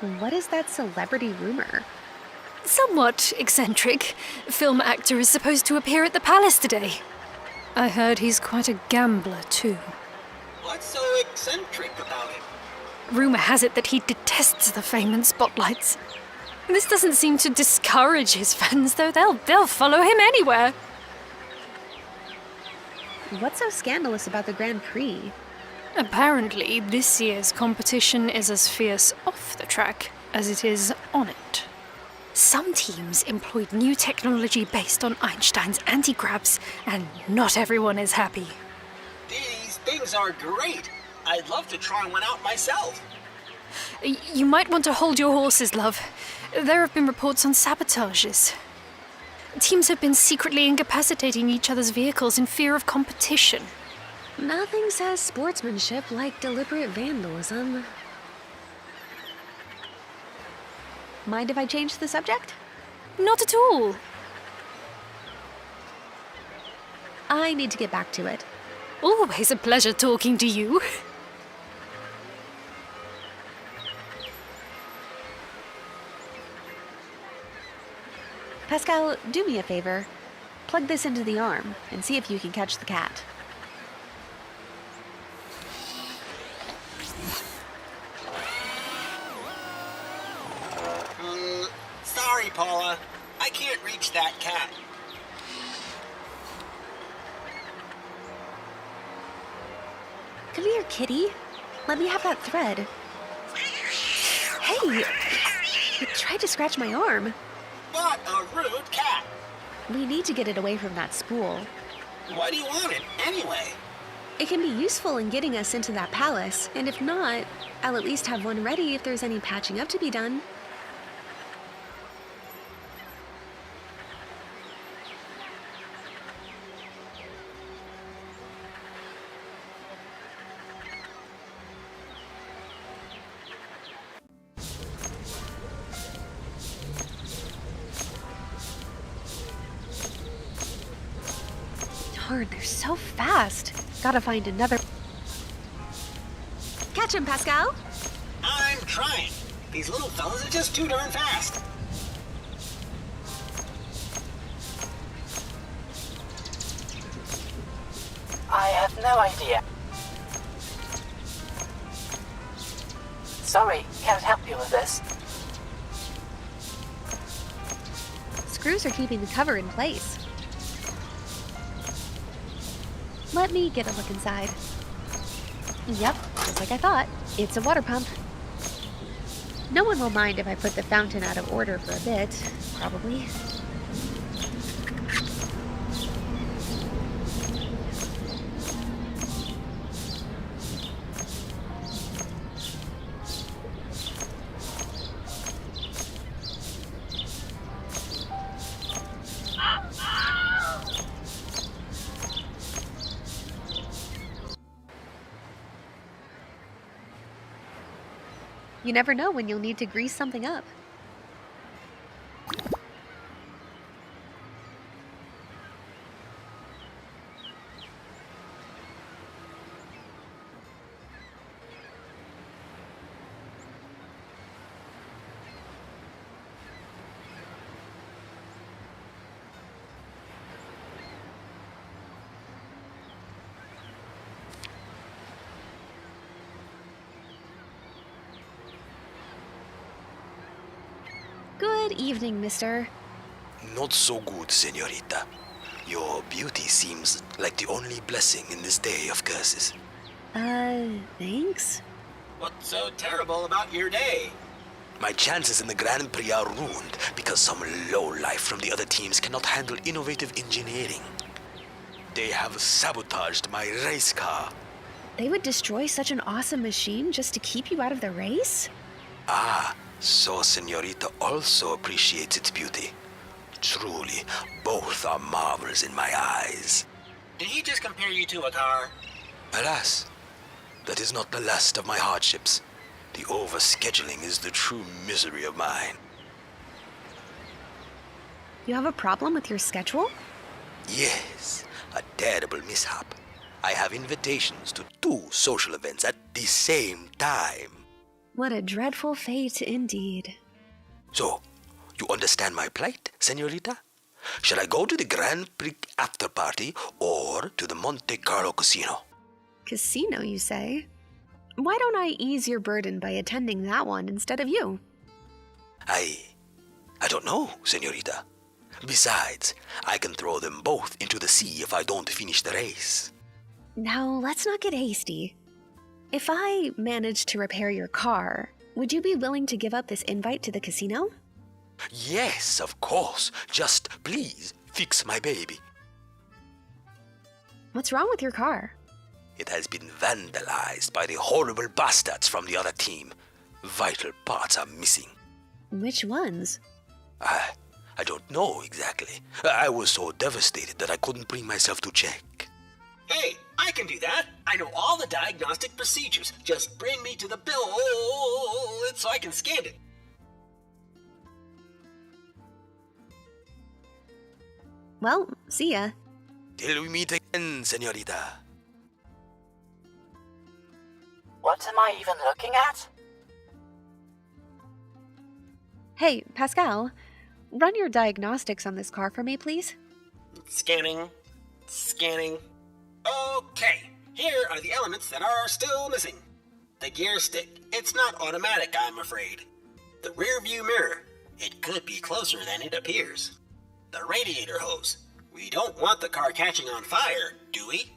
What is that celebrity rumor? Somewhat eccentric. Film actor is supposed to appear at the palace today. I heard he's quite a gambler, too. What's so eccentric about it? Rumor has it that he detests the fame and spotlights. This doesn't seem to discourage his fans, though. They'll follow him anywhere. What's so scandalous about the Grand Prix? Apparently, this year's competition is as fierce off the track as it is on it. Some teams employed new technology based on Einstein's anti-gravs, and not everyone is happy. These things are great. I'd love to try one out myself. You might want to hold your horses, love. There have been reports on sabotages. Teams have been secretly incapacitating each other's vehicles in fear of competition. Nothing says sportsmanship like deliberate vandalism. Mind if I change the subject? Not at all. I need to get back to it. Always a pleasure talking to you. Pascal, do me a favor. Plug this into the arm and see if you can catch the cat. Sorry, Pola. I can't reach that cat. Come here, kitty. Let me have that thread. Hey! It tried to scratch my arm. What a rude cat. We need to get it away from that spool. Why do you want it, anyway? It can be useful in getting us into that palace, and if not, I'll at least have one ready if there's any patching up to be done. Darn, they're so fast. Gotta find another. Catch him, Pascal! I'm trying. These little fellas are just too darn fast. I have no idea. Sorry, can't help you with this. Screws are keeping the cover in place. Let me get a look inside. Yep, just like I thought. It's a water pump. No one will mind if I put the fountain out of order for a bit, probably. You never know when you'll need to grease something up. Good evening, mister. Not so good, señorita. Your beauty seems like the only blessing in this day of curses. Thanks? What's so terrible about your day? My chances in the Grand Prix are ruined because some lowlife from the other teams cannot handle innovative engineering. They have sabotaged my race car. They would destroy such an awesome machine just to keep you out of the race? Ah, so señorita also appreciates its beauty. Truly, both are marvels in my eyes. Did he just compare you to a car? Alas, that is not the last of my hardships. The overscheduling is the true misery of mine. You have a problem with your schedule? Yes, a terrible mishap. I have invitations to 2 social events at the same time. What a dreadful fate indeed. So, you understand my plight, senorita? Shall I go to the Grand Prix after party or to the Monte Carlo casino? Casino, you say? Why don't I ease your burden by attending that one instead of you? I don't know, senorita. Besides, I can throw them both into the sea if I don't finish the race. Now, let's not get hasty. If I managed to repair your car, would you be willing to give up this invite to the casino? Yes, of course. Just please fix my baby. What's wrong with your car? It has been vandalized by the horrible bastards from the other team. Vital parts are missing. Which ones? I don't know exactly. I was so devastated that I couldn't bring myself to check. Hey, I can do that. I know all the diagnostic procedures. Just bring me to the bill so I can scan it. Well, see ya. Till we meet again, senorita. What am I even looking at? Hey, Pascal, run your diagnostics on this car for me, please. Scanning. Okay, here are the elements that are still missing. The gear stick. It's not automatic, I'm afraid. The rear view mirror. It could be closer than it appears. The radiator hose. We don't want the car catching on fire, do we?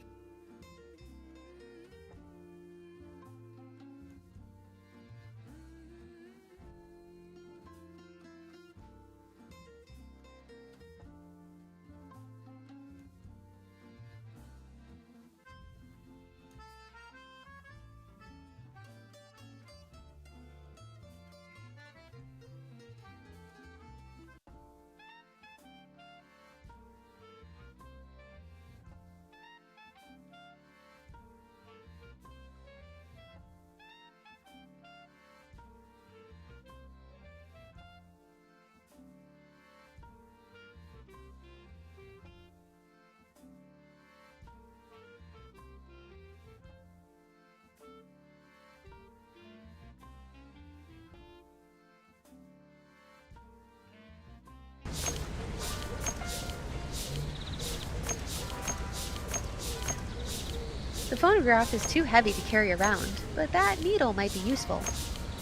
The phonograph is too heavy to carry around, but that needle might be useful.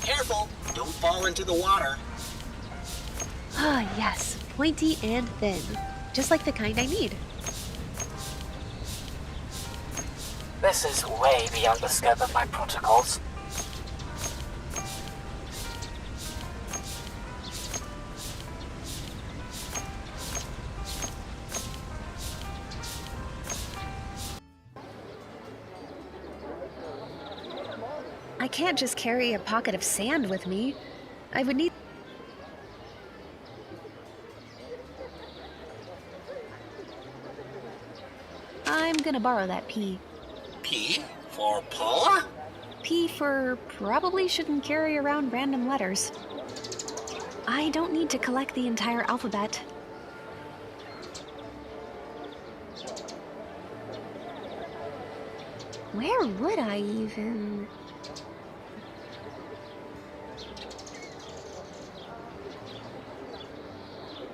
Careful, don't fall into the water. Ah, yes, pointy and thin, just like the kind I need. This is way beyond the scope of my protocols. I can't just carry a pocket of sand with me. I would need... I'm gonna borrow that P. P for Pola? P for probably shouldn't carry around random letters. I don't need to collect the entire alphabet. Where would I even...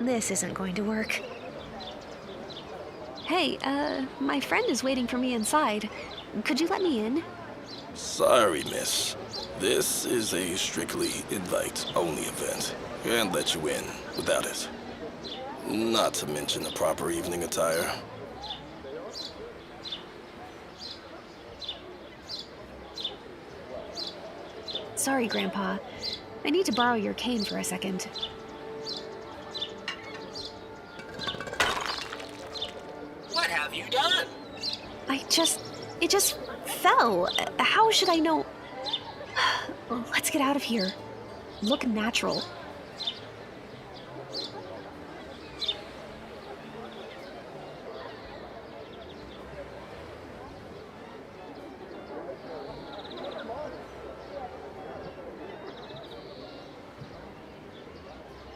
This isn't going to work. Hey, my friend is waiting for me inside. Could you let me in? Sorry, miss. This is a strictly invite-only event. Can't let you in without it. Not to mention the proper evening attire. Sorry, Grandpa. I need to borrow your cane for a second. What have you done? It just fell. How should I know? Let's get out of here. Look natural.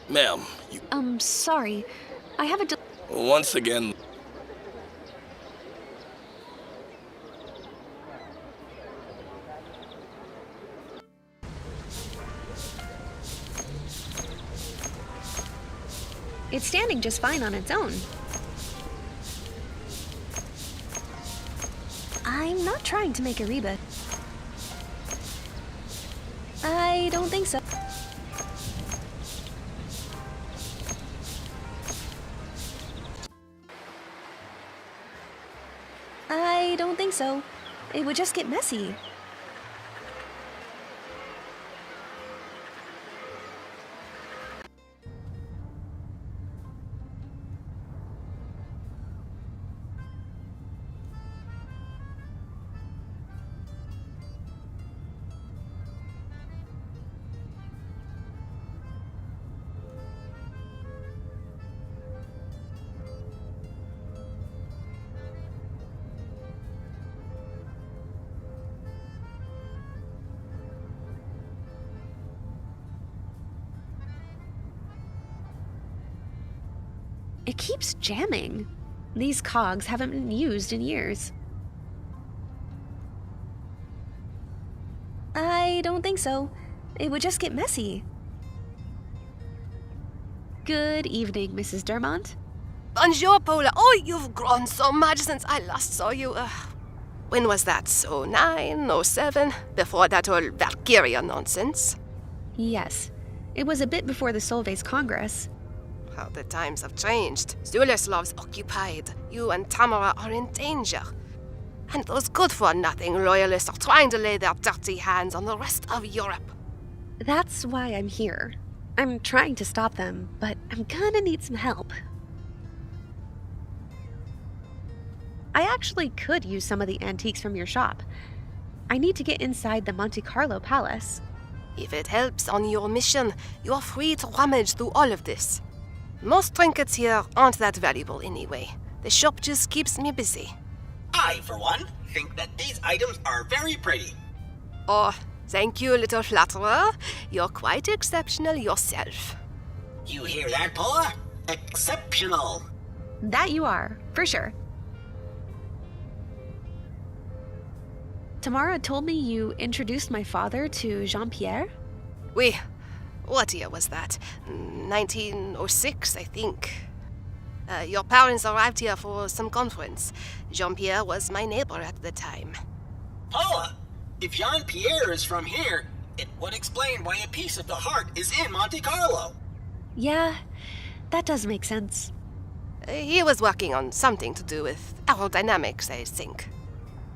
Ma'am, you Sorry. I have a once again... It's standing just fine on its own. I'm not trying to make a reba. I don't think so. I don't think so. It would just get messy. It keeps jamming. These cogs haven't been used in years. I don't think so. It would just get messy. Good evening, Mrs. Dermont. Bonjour, Pola. Oh, you've grown so much since I last saw you. When was that? 09, 07? Before that whole Valkiria nonsense? Yes, it was a bit before the Solvay's Congress. How the times have changed. Zuleslav's occupied. You and Tamara are in danger. And those good-for-nothing loyalists are trying to lay their dirty hands on the rest of Europe. That's why I'm here. I'm trying to stop them, but I'm gonna need some help. I actually could use some of the antiques from your shop. I need to get inside the Monte Carlo Palace. If it helps on your mission, you're free to rummage through all of this. Most trinkets here aren't that valuable anyway. The shop just keeps me busy. I, for one, think that these items are very pretty. Oh, thank you, little flatterer. You're quite exceptional yourself. You hear that, Pola? Exceptional. That you are, for sure. Tamara told me you introduced my father to Jean-Pierre? Oui. What year was that? 1906, I think. Your parents arrived here for some conference. Jean-Pierre was my neighbor at the time. Pola, if Jean-Pierre is from here, it would explain why a piece of the heart is in Monte Carlo. Yeah, that does make sense. He was working on something to do with aerodynamics, I think.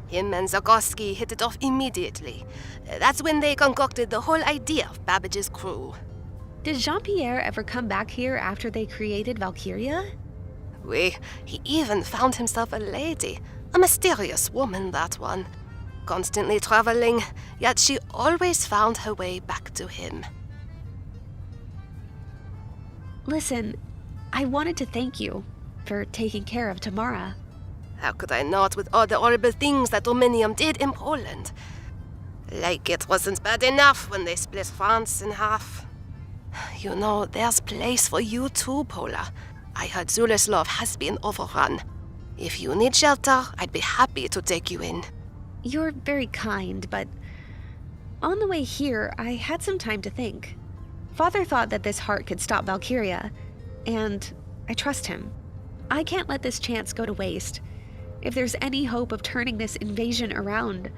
Him and Zagorski hit it off immediately. That's when they concocted the whole idea of Babbage's crew. Did Jean-Pierre ever come back here after they created Valkiria? Oui, he even found himself a lady. A mysterious woman, that one. Constantly traveling, yet she always found her way back to him. Listen, I wanted to thank you for taking care of Tamara. How could I not with all the horrible things that Dominium did in Poland? Like it wasn't bad enough when they split France in half. You know, there's place for you too, Pola. I heard Zuleslav has been overrun. If you need shelter, I'd be happy to take you in. You're very kind, but on the way here, I had some time to think. Father thought that this heart could stop Valkiria, and I trust him. I can't let this chance go to waste. If there's any hope of turning this invasion around,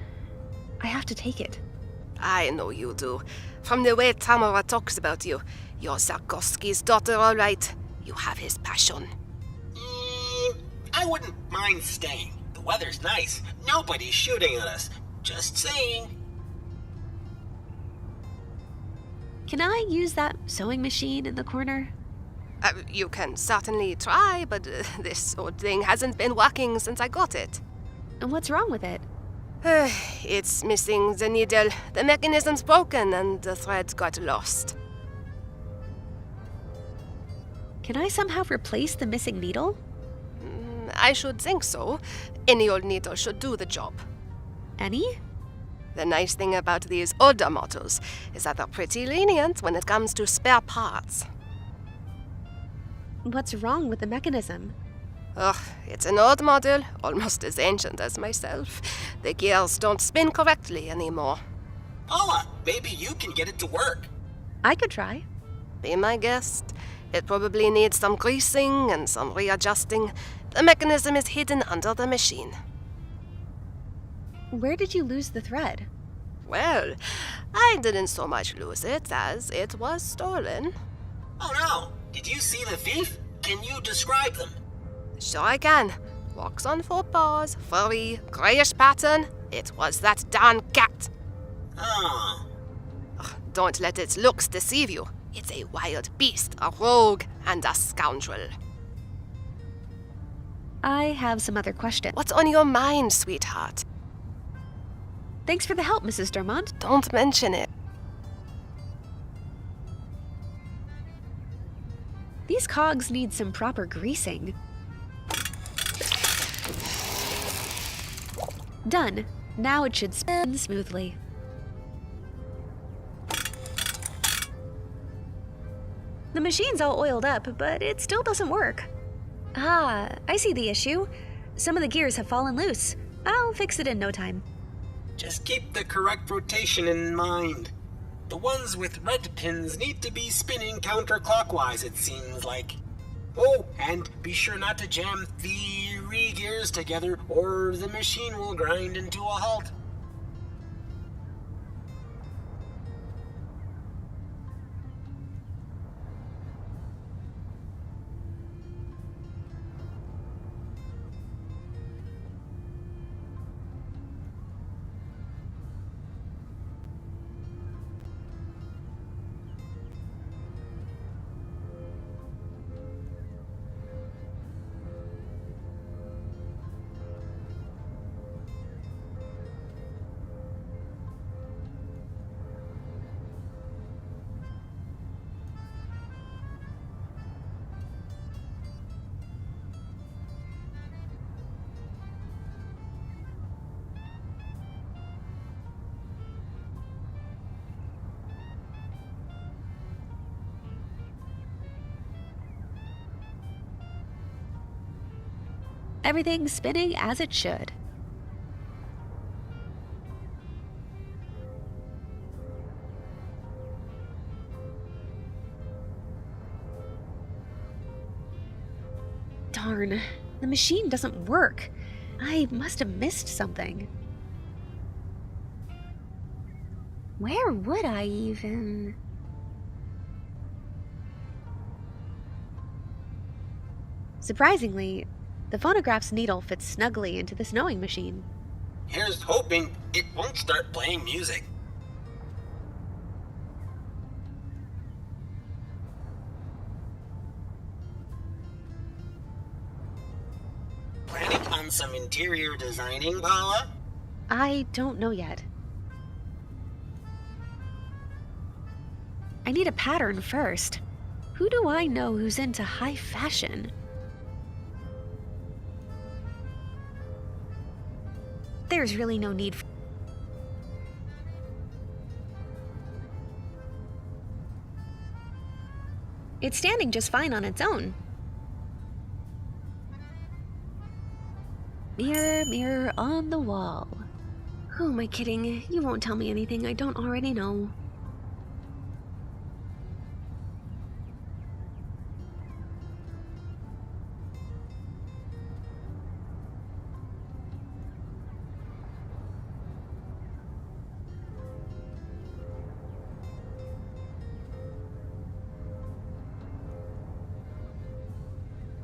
I have to take it. I know you do. From the way Tamara talks about you, you're Zagorski's daughter, all right. You have his passion. I wouldn't mind staying. The weather's nice. Nobody's shooting at us. Just saying. Can I use that sewing machine in the corner? You can certainly try, but this old thing hasn't been working since I got it. And what's wrong with it? It's missing the needle. The mechanism's broken and the thread got lost. Can I somehow replace the missing needle? I should think so. Any old needle should do the job. Any? The nice thing about these older models is that they're pretty lenient when it comes to spare parts. What's wrong with the mechanism? Ugh, it's an old model, almost as ancient as myself. The gears don't spin correctly anymore. Pola, maybe you can get it to work. I could try. Be my guest. It probably needs some greasing and some readjusting. The mechanism is hidden under the machine. Where did you lose the thread? Well, I didn't so much lose it as it was stolen. Oh no! Did you see the thief? Can you describe them? Sure I can. Walks on 4 paws, furry, greyish pattern. It was that darn cat. Oh. Ugh, don't let its looks deceive you. It's a wild beast, a rogue, and a scoundrel. I have some other questions. What's on your mind, sweetheart? Thanks for the help, Mrs. Dermont. Don't mention it. These cogs need some proper greasing. Done. Now it should spin smoothly. The machine's all oiled up, but it still doesn't work. Ah, I see the issue. Some of the gears have fallen loose. I'll fix it in no time. Just keep the correct rotation in mind. The ones with red pins need to be spinning counterclockwise, it seems like. Oh, and be sure not to jam 3 gears together or the machine will grind into a halt. Everything's spinning as it should. Darn, the machine doesn't work. I must have missed something. Where would I even... Surprisingly, the phonograph's needle fits snugly into the sewing machine. Here's hoping it won't start playing music. Planning on some interior designing, Pola? I don't know yet. I need a pattern first. Who do I know who's into high fashion? There's really no need for... It's standing just fine on its own. Mirror, mirror on the wall. Who am I kidding? You won't tell me anything I don't already know.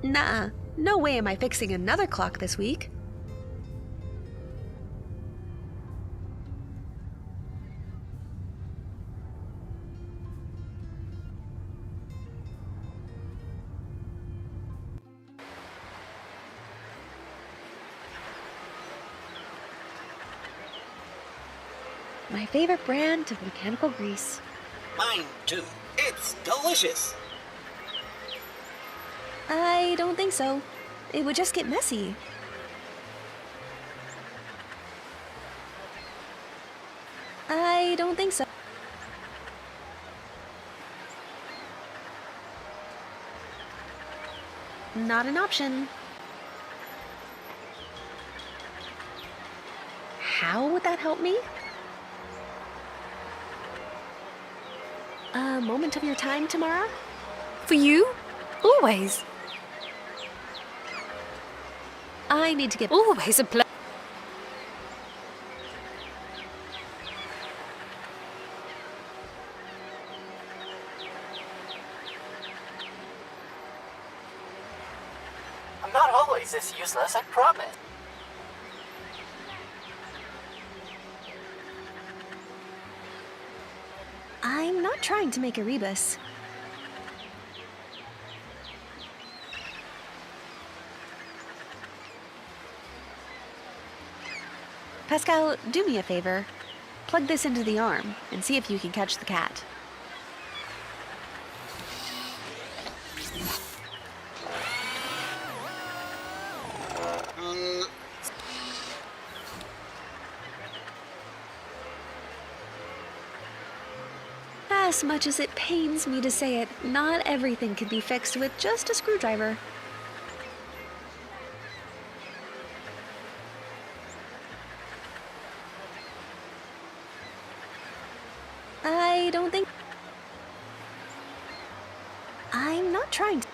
Nah, no way am I fixing another clock this week. My favorite brand of mechanical grease. Mine too. It's delicious. I don't think so. It would just get messy. I don't think so. Not an option. How would that help me? A moment of your time, Tamara? For you? Always. I need to get... Always a pleasure. I'm not always this useless, I promise. I'm not trying to make a rebus. Pascal, do me a favor. Plug this into the arm and see if you can catch the cat. As much as it pains me to say it, not everything can be fixed with just a screwdriver. I don't think... I'm not trying to...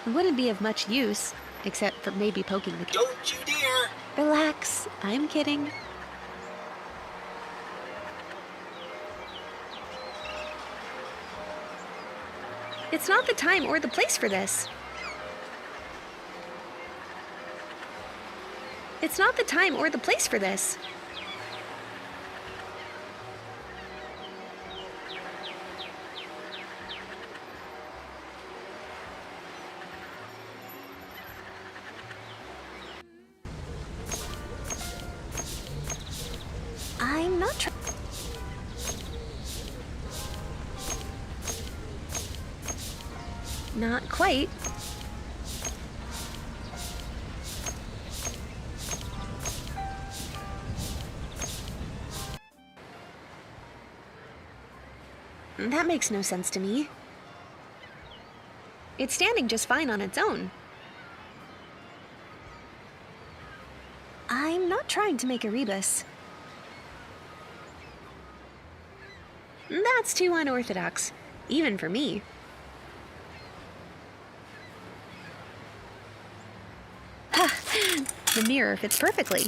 It wouldn't be of much use, except for maybe poking the cat. Don't you dare! Relax, I'm kidding. It's not the time or the place for this. It's not the time or the place for this. I'm not trying. Not quite. That makes no sense to me. It's standing just fine on its own. I'm not trying to make a rebus. That's too unorthodox, even for me. The mirror fits perfectly.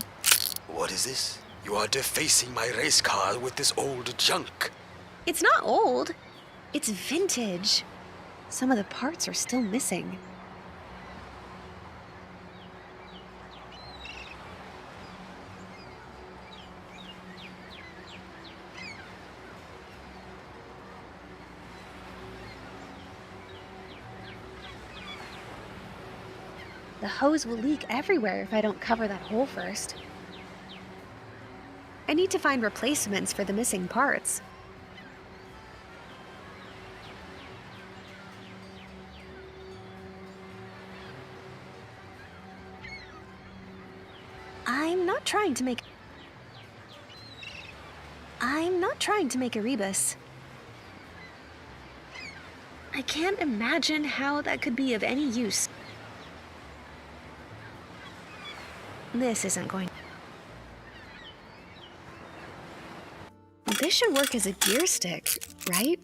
What is this? You are defacing my race car with this old junk. It's not old. It's vintage. Some of the parts are still missing. The hose will leak everywhere if I don't cover that hole first. I need to find replacements for the missing parts. I'm not trying to make a rebus. I can't imagine how that could be of any use. This isn't going... This should work as a gear stick, right?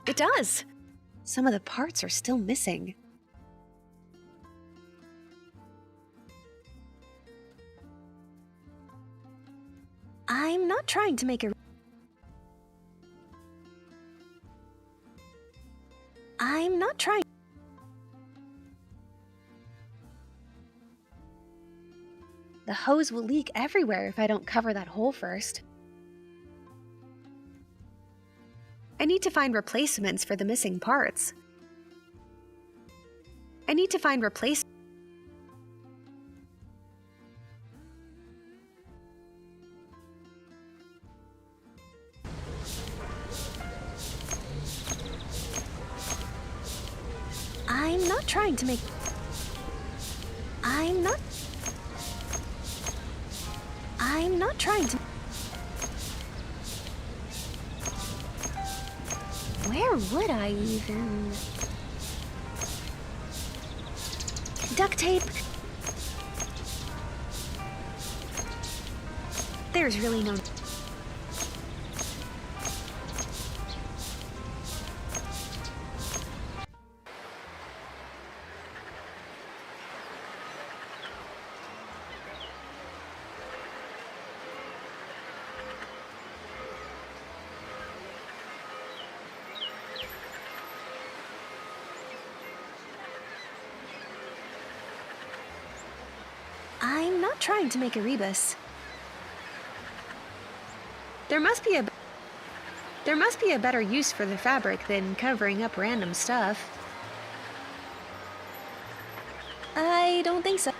It does! Some of the parts are still missing. I'm not trying to make a... I'm not trying... The hose will leak everywhere if I don't cover that hole first. I need to find replacements for the missing parts. I need to find replacements. I'm not trying to make... I'm not trying to... Where would I even... Duct tape? There's really no... trying to make a rebus. There must be a better use for the fabric than covering up random stuff. I don't think so.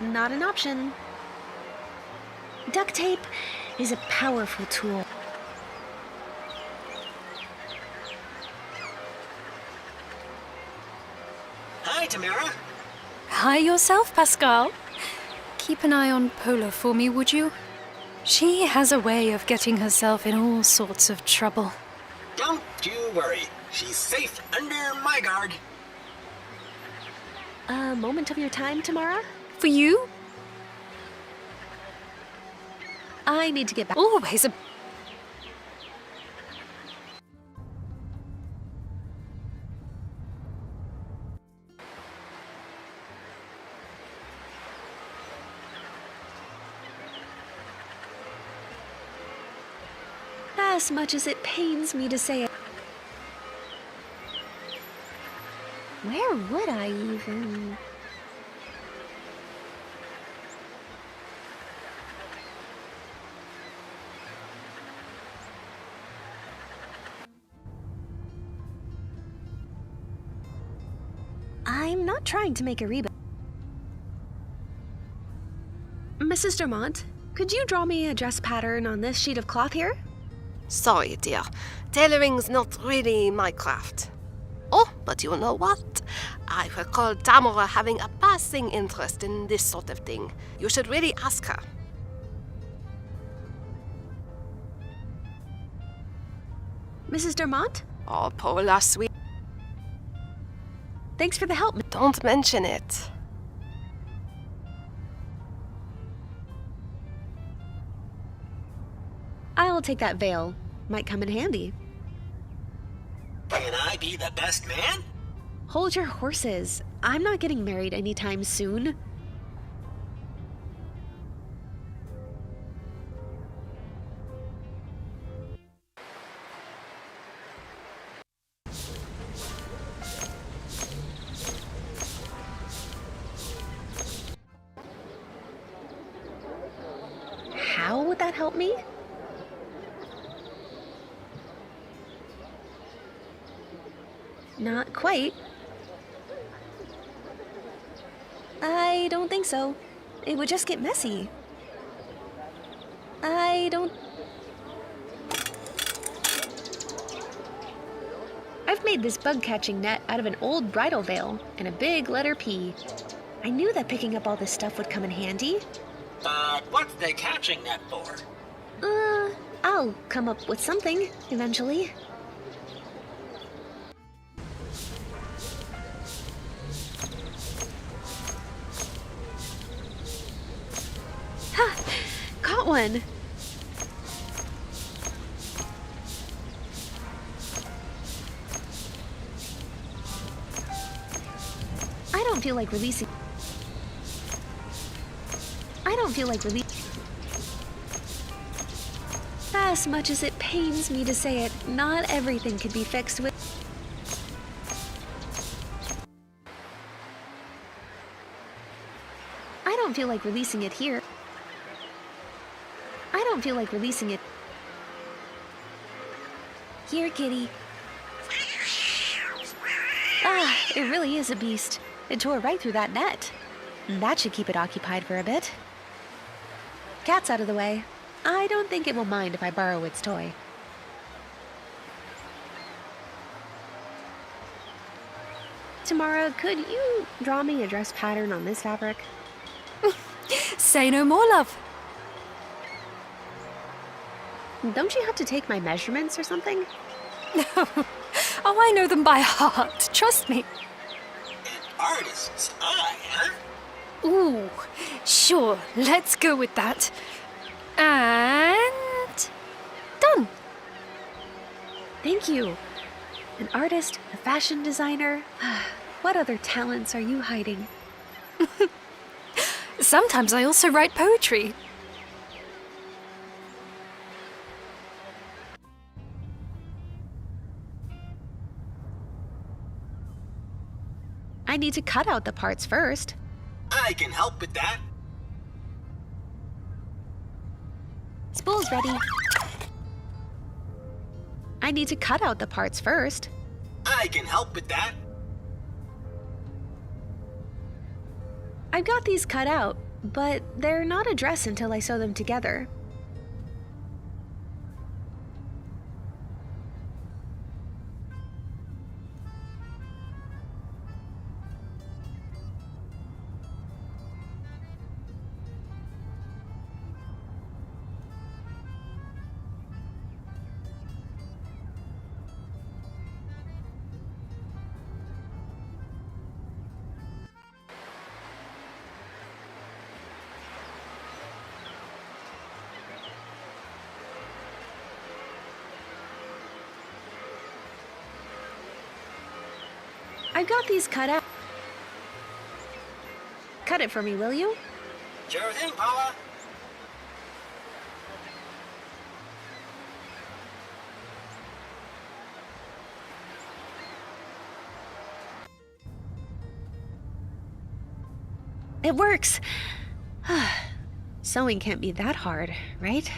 Not an option. Duct tape is a powerful tool. Hi, Tamara. Hi yourself, Pascal. Keep an eye on Pola for me, would you? She has a way of getting herself in all sorts of trouble. Don't you worry. She's safe under my guard. A moment of your time, Tamara? For you? I need to get back. Always a... As much as it pains me to say it. Where would I even... I'm not trying to make a rebus. Mrs. Dermont, could you draw me a dress pattern on this sheet of cloth here? Sorry, dear. Tailoring's not really my craft. Oh, but you know what? I recall Tamara having a passing interest in this sort of thing. You should really ask her. Mrs. Dermont? Oh, Pola, sweet. Thanks for the help. Don't mention it. I'll take that veil. Might come in handy. Can I be the best man? Hold your horses. I'm not getting married anytime soon. How would that help me? Not quite. I don't think so. It would just get messy. I've made this bug-catching net out of an old bridal veil and a big letter P. I knew that picking up all this stuff would come in handy. But what's the catching net for? I'll come up with something eventually. Ha! Caught one! I don't feel like releasing. As much as it pains me to say it, not everything can be fixed with. I don't feel like releasing it here. Here, kitty. Ah, it really is a beast. It tore right through that net. That should keep it occupied for a bit. Cat's out of the way. I don't think it will mind if I borrow its toy. Tamara, could you draw me a dress pattern on this fabric? Say no more, love. Don't you have to take my measurements or something? Oh, I know them by heart. Trust me. An artist's eye, huh? Ooh, sure. Let's go with that. And... done. Thank you. An artist, a fashion designer. What other talents are you hiding? Sometimes I also write poetry. I need to cut out the parts first. I can help with that. Spool's ready. I need to cut out the parts first. I can help with that. I've got these cut out, but they're not a dress until I sew them together. I've got these cut out. Cut it for me, will you? Sure thing, Pola. It works! Sewing can't be that hard, right?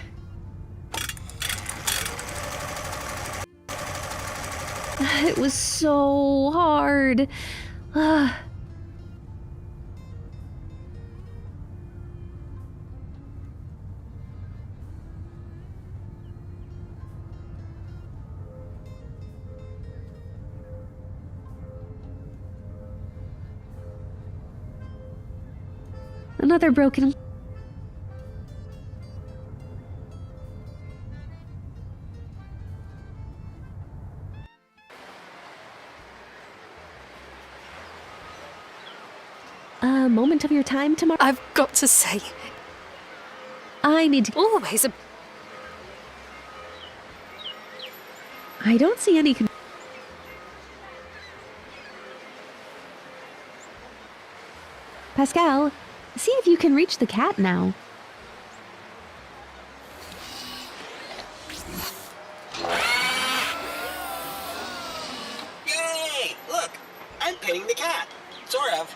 It was so hard. Another broken... A moment of your time tomorrow? I've got to say, I need to... always a... I don't see any... Pascal, see if you can reach the cat now. Yay! Look, I'm petting the cat. Sort of.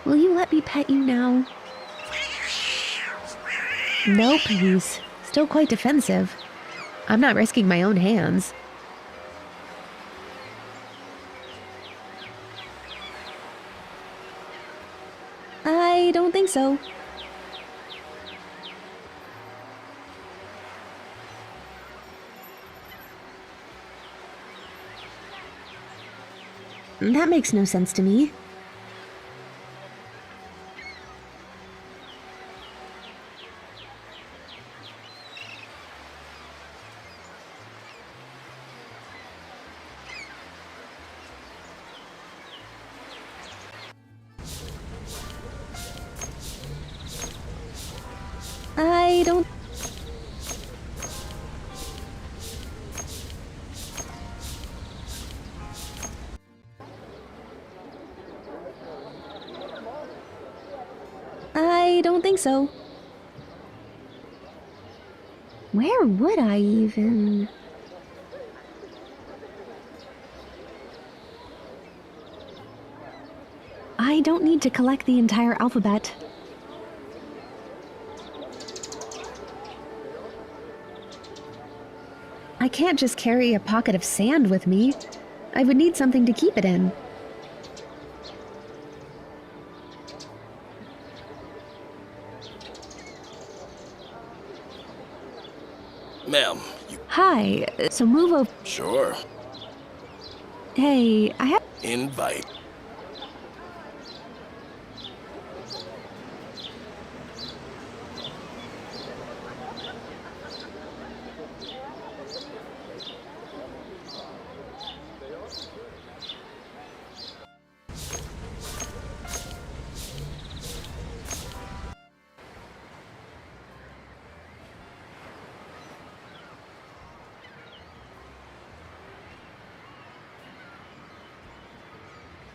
Will you let me pet you now? No, please. Still quite defensive. I'm not risking my own hands. I don't think so. That makes no sense to me. I don't... I don't think so. Where would I even... I don't need to collect the entire alphabet. I can't just carry a pocket of sand with me. I would need something to keep it in. Ma'am, you... Hi, so move over. Sure. Hey, I have... Invite.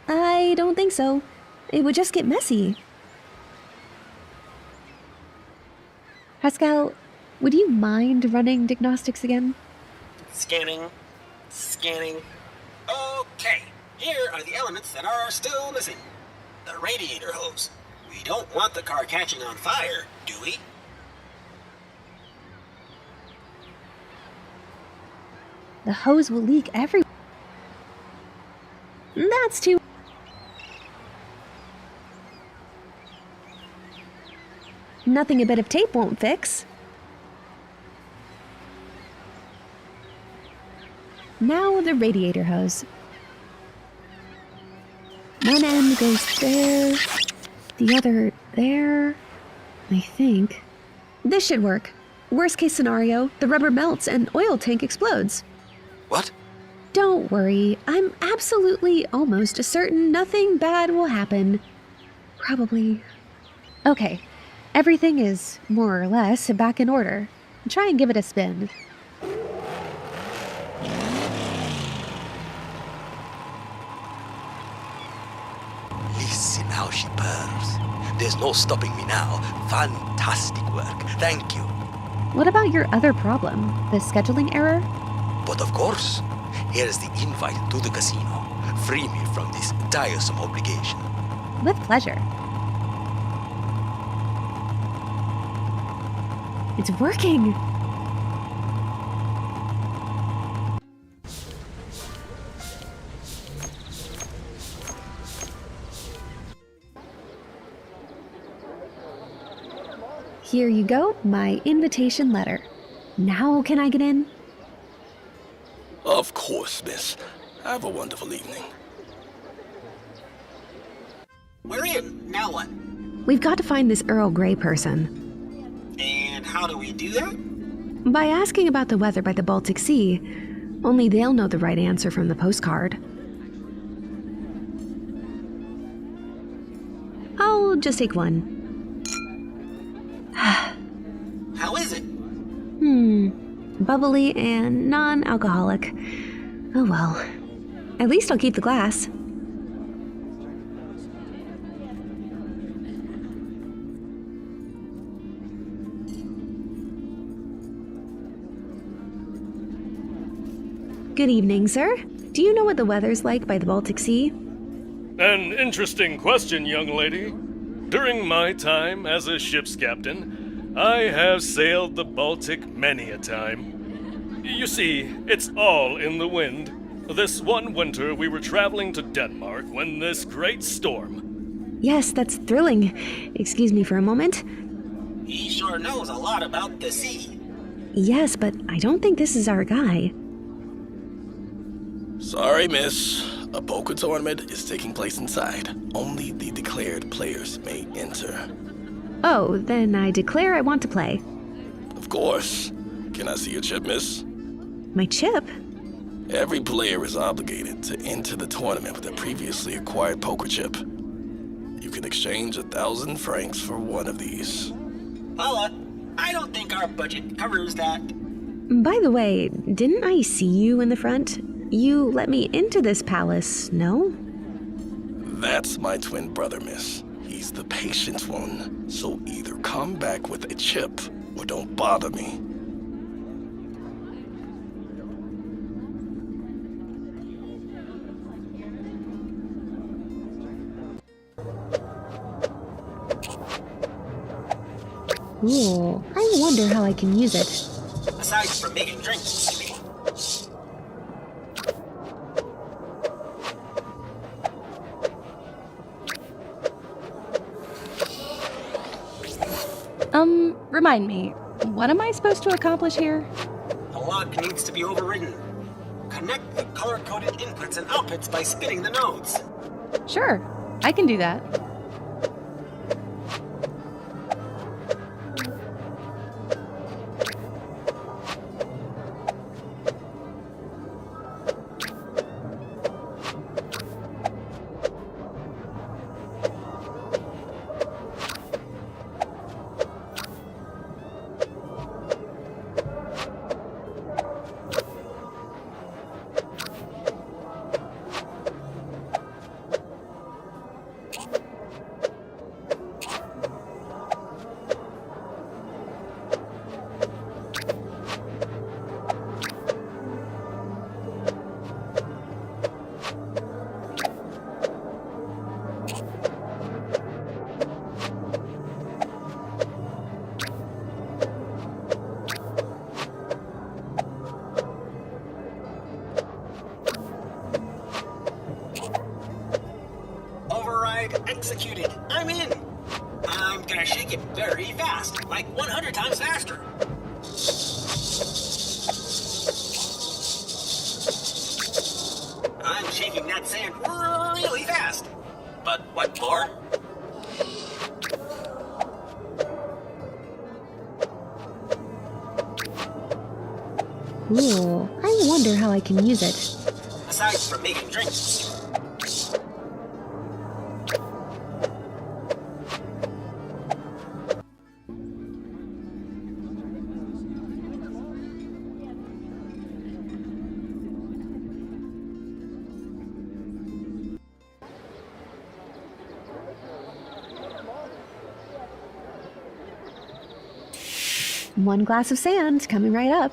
I don't think so. It would just get messy. Pascal, would you mind running diagnostics again? Scanning. Scanning. Okay. Here are the elements that are still missing. The radiator hose. We don't want the car catching on fire, do we? The hose will leak everywhere. That's too... Nothing a bit of tape won't fix. Now the radiator hose. One end goes there, the other there, I think. This should work. Worst case scenario, the rubber melts and oil tank explodes. What? Don't worry, I'm absolutely almost certain nothing bad will happen. Probably. Okay, everything is more or less back in order. Try and give it a spin. Listen how she purrs. There's no stopping me now. Fantastic work. Thank you. What about your other problem, the scheduling error? But of course, here's the invite to the casino. Free me from this tiresome obligation. With pleasure. It's working! Here you go, my invitation letter. Now can I get in? Of course, miss. Have a wonderful evening. We're in. Now what? We've got to find this Earl Grey person. And how do we do that? By asking about the weather by the Baltic Sea. Only they'll know the right answer from the postcard. I'll just take one. How is it? Bubbly and non-alcoholic. Oh well. At least I'll keep the glass. Good evening, sir. Do you know what the weather's like by the Baltic Sea? An interesting question, young lady. During my time as a ship's captain, I have sailed the Baltic many a time. You see, it's all in the wind. This one winter we were traveling to Denmark when this great storm... Yes, that's thrilling. Excuse me for a moment. He sure knows a lot about the sea. Yes, but I don't think this is our guy. Sorry, miss. A poker tournament is taking place inside. Only the declared players may enter. Oh, then I declare I want to play. Of course. Can I see your chip, miss? My chip? Every player is obligated to enter the tournament with a previously acquired poker chip. You can exchange 1,000 francs for one of these. Pola, I don't think our budget covers that. By the way, didn't I see you in the front? You let me into this palace, no? That's my twin brother, miss. He's the patient one, so either come back with a chip or don't bother me. Ooh, I wonder how I can use it. Aside from making drinks, you mean? Remind me, what am I supposed to accomplish here? The lock needs to be overridden. Connect the color-coded inputs and outputs by spinning the nodes. Sure, I can do that. gotta shake it very fast, like 100 times faster. I'm shaking that sand really fast. But what for? Ooh, I wonder how I can use it. Aside from making drinks. One glass of sand coming right up.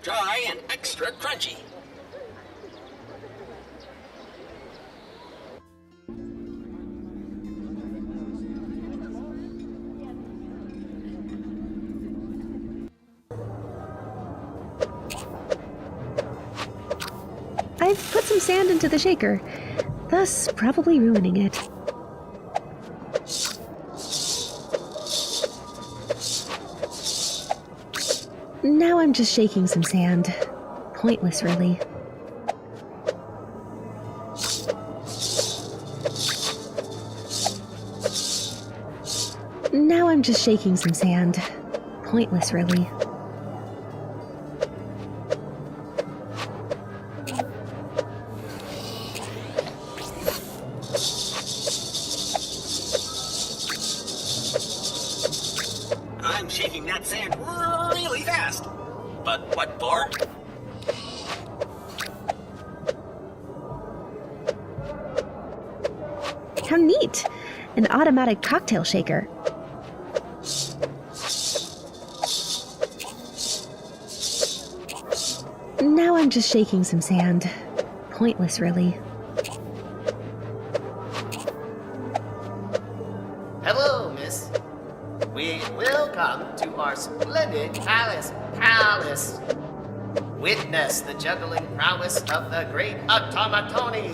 Dry and extra crunchy. I've put some sand into the shaker, thus probably ruining it. Now I'm just shaking some sand. Pointless, really. Now I'm just shaking some sand. Pointless, really. I'm shaking that sand really fast. But what for? How neat! An automatic cocktail shaker. Now I'm just shaking some sand. Pointless, really. Hello, miss. We welcome to our splendid palace. Witness the juggling prowess of the great automatoni.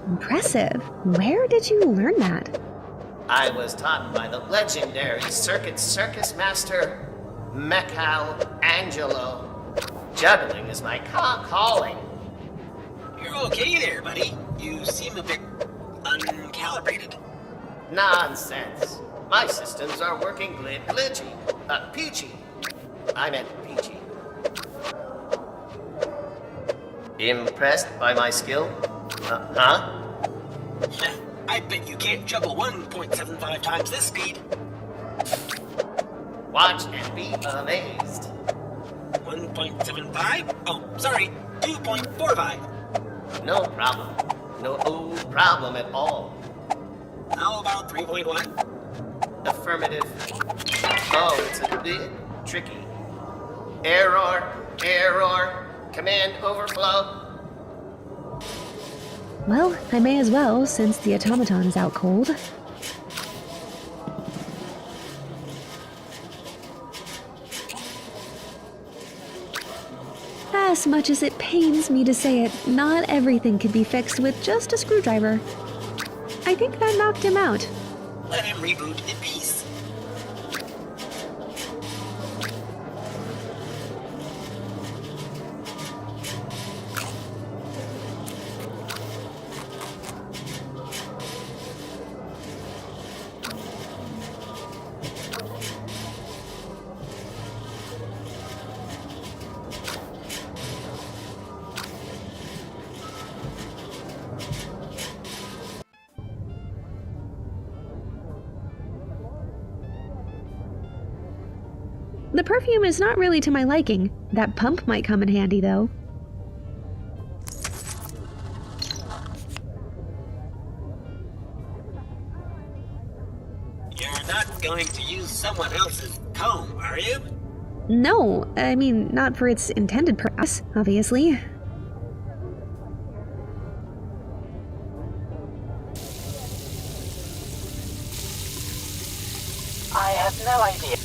Impressive. Where did you learn that? I was taught by the legendary circus master, Michelangelo. Juggling is my calling. You're okay there, buddy. You seem a bit uncalibrated. Nonsense. My systems are working glitchy. Peachy. I meant peachy. Impressed by my skill? Huh? I bet you can't juggle 1.75 times this speed. Watch and be amazed. 1.75? Oh, sorry, 2.45. No problem. No problem at all. How about 3.1? Affirmative. Oh, it's a bit tricky. Error. Command overflow. Well, I may as well, since the automaton is out cold. As much as it pains me to say it, not everything can be fixed with just a screwdriver. I think that knocked him out. Let him reboot in peace. The perfume is not really to my liking. That pump might come in handy, though. You're not going to use someone else's comb, are you? No, I mean, not for its intended purpose, obviously. I have no idea.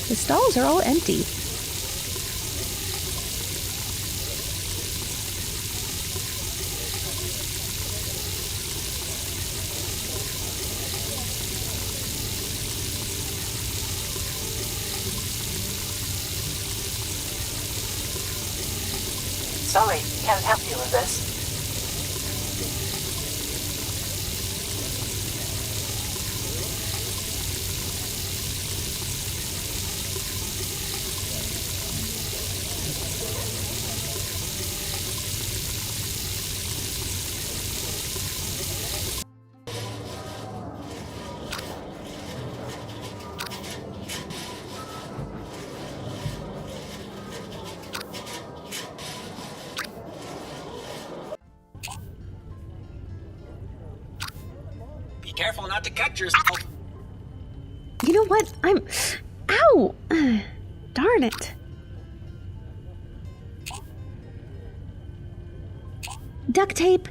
The stalls are all empty. Sorry, can't help you with this. Be careful not to cut yourself. You know what? Ow! Darn it. Duct tape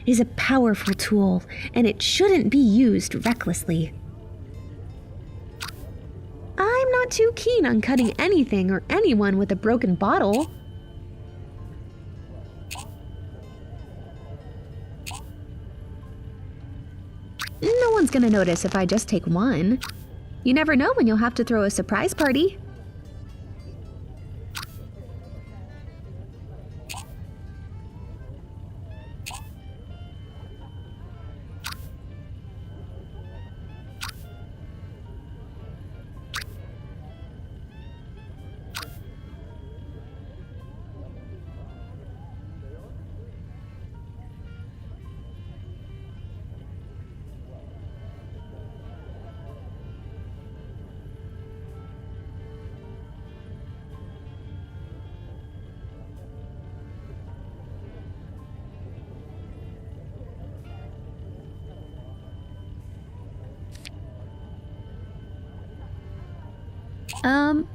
is a powerful tool, and it shouldn't be used recklessly. I'm not too keen on cutting anything or anyone with a broken bottle. No one's gonna notice if I just take one. You never know when you'll have to throw a surprise party.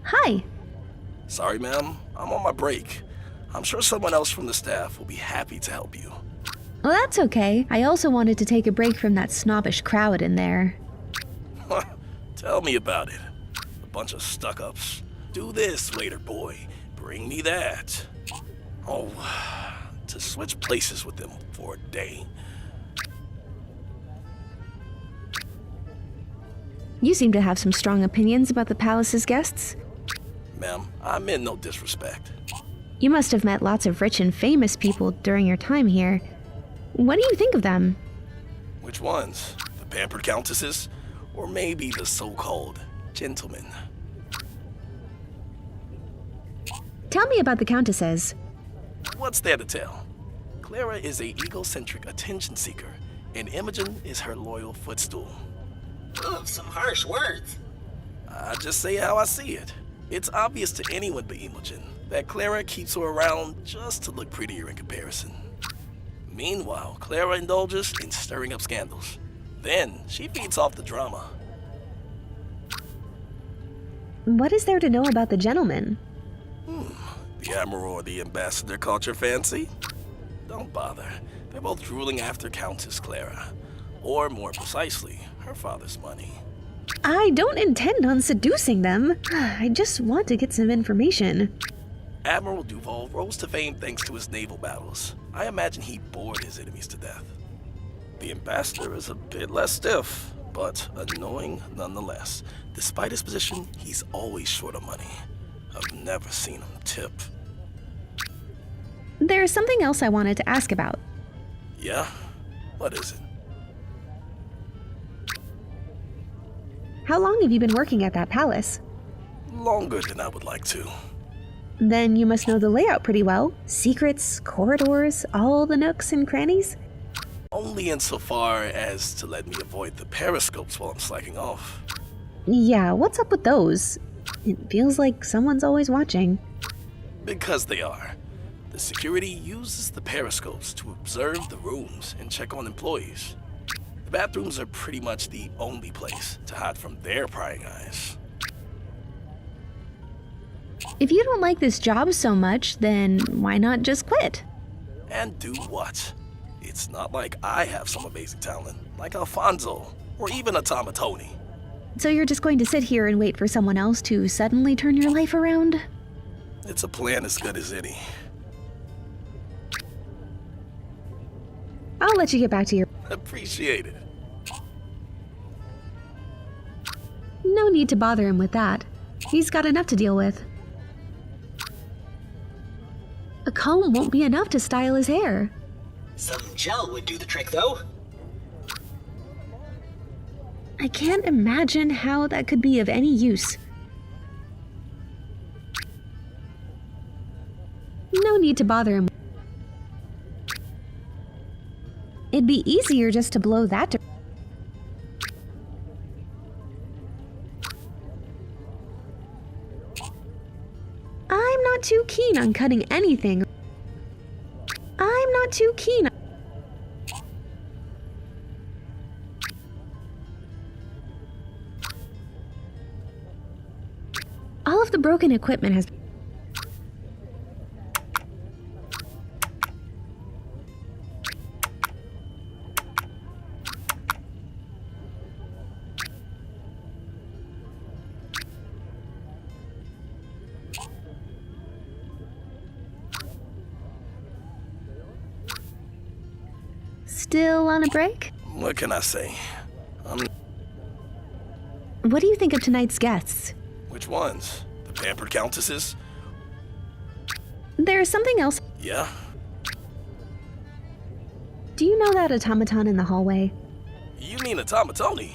Hi. Sorry, ma'am. I'm on my break. I'm sure someone else from the staff will be happy to help you. Well, that's okay. I also wanted to take a break from that snobbish crowd in there. Tell me about it. A bunch of stuck-ups. Do this, waiter boy. Bring me that. Oh, to switch places with them for a day. You seem to have some strong opinions about the palace's guests. Ma'am, I meant no disrespect. You must have met lots of rich and famous people during your time here. What do you think of them? Which ones? The pampered countesses? Or maybe the so-called gentlemen? Tell me about the countesses. What's there to tell? Clara is a egocentric attention seeker, and Imogen is her loyal footstool. Oh, some harsh words. I just say how I see it. It's obvious to anyone but Imogen that Clara keeps her around just to look prettier in comparison. Meanwhile, Clara indulges in stirring up scandals. Then she feeds off the drama. What is there to know about the gentleman? The Admiral or the Ambassador caught your fancy? Don't bother. They're both drooling after Countess Clara. Or more precisely, her father's money. I don't intend on seducing them. I just want to get some information. Admiral Duval rose to fame thanks to his naval battles. I imagine he bored his enemies to death. The ambassador is a bit less stiff, but annoying nonetheless. Despite his position, he's always short of money. I've never seen him tip. There's something else I wanted to ask about. Yeah? What is it? How long have you been working at that palace? Longer than I would like to. Then you must know the layout pretty well. Secrets, corridors, all the nooks and crannies? Only insofar as to let me avoid the periscopes while I'm slacking off. Yeah, what's up with those? It feels like someone's always watching. Because they are. The security uses the periscopes to observe the rooms and check on employees. The bathrooms are pretty much the only place to hide from their prying eyes. If you don't like this job so much, then why not just quit? And do what? It's not like I have some amazing talent, like Alfonso, or even a Tomatoni. So you're just going to sit here and wait for someone else to suddenly turn your life around? It's a plan as good as any. I'll let you get back to your... Appreciate it. No need to bother him with that. He's got enough to deal with. A comb won't be enough to style his hair. Some gel would do the trick, though. I can't imagine how that could be of any use. No need to bother him. It'd be easier just to blow that to... I'm not too keen on cutting anything. I'm not too keen on... All of the broken equipment has... Still on a break? What can I say? What do you think of tonight's guests? Which ones? The pampered countesses? There's something else. Yeah? Do you know that automaton in the hallway? You mean Automatoni?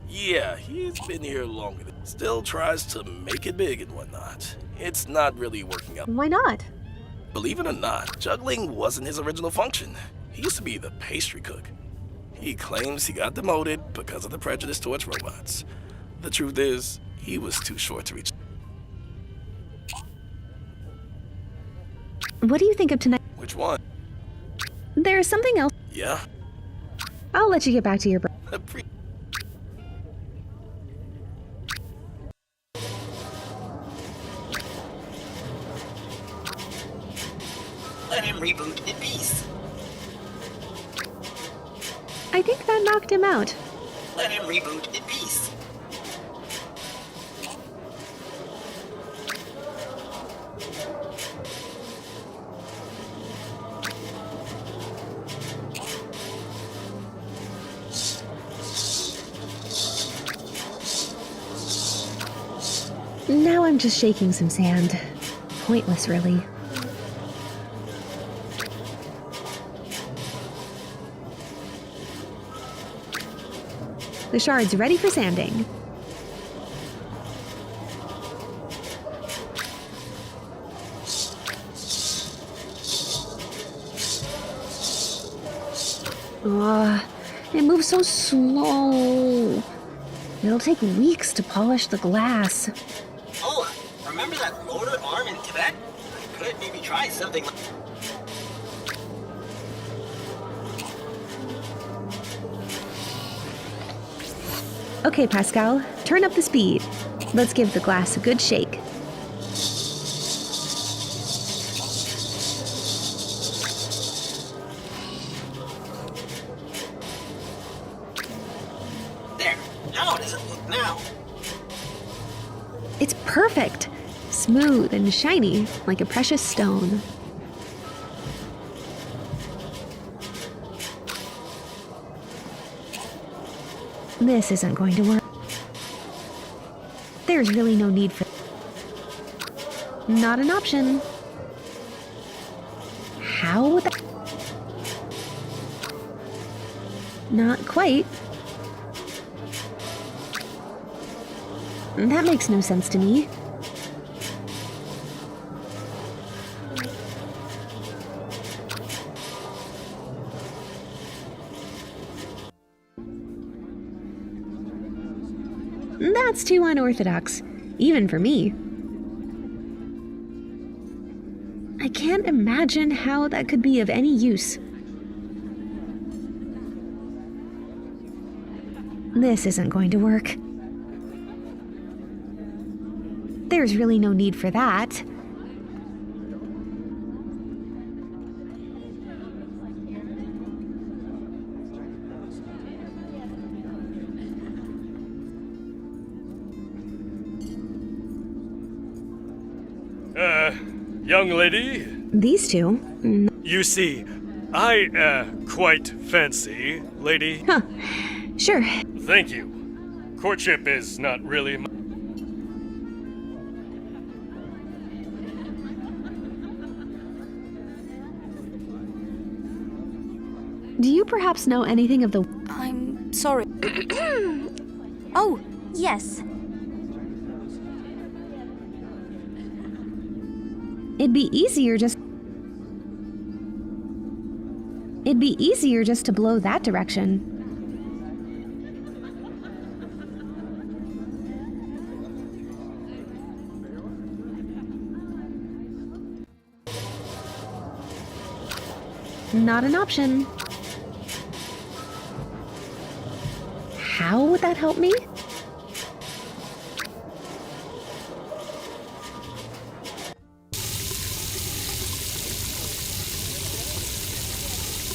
Yeah, he's been here longer. Still tries to make it big and whatnot. It's not really working out. Why not? Believe it or not, juggling wasn't his original function. He used to be the pastry cook. He claims he got demoted because of the prejudice towards robots. The truth is, he was too short to reach. What do you think of tonight? Which one? There's something else. Yeah? I'll let you get back to your... Let him reboot in peace. I think that knocked him out. Let him reboot in peace. Now I'm just shaking some sand. Pointless, really. The shard's ready for sanding. It moves so slow. It'll take weeks to polish the glass. Pola, remember that motor arm in Tibet? I could maybe try something like... Okay, Pascal, turn up the speed. Let's give the glass a good shake. There. How does it look now? It's perfect. Smooth and shiny, like a precious stone. This isn't going to work. There's really no need for... Not an option. How would that... Not quite. That makes no sense to me. That's too unorthodox, even for me. I can't imagine how that could be of any use. This isn't going to work. There's really no need for that. Young lady, These two? you see, I, quite fancy, lady. Huh. Sure. Thank you. Courtship is not really my... Do you perhaps know anything of the... I'm sorry. Oh, yes. It'd be easier just to blow that direction. Not an option. How would that help me?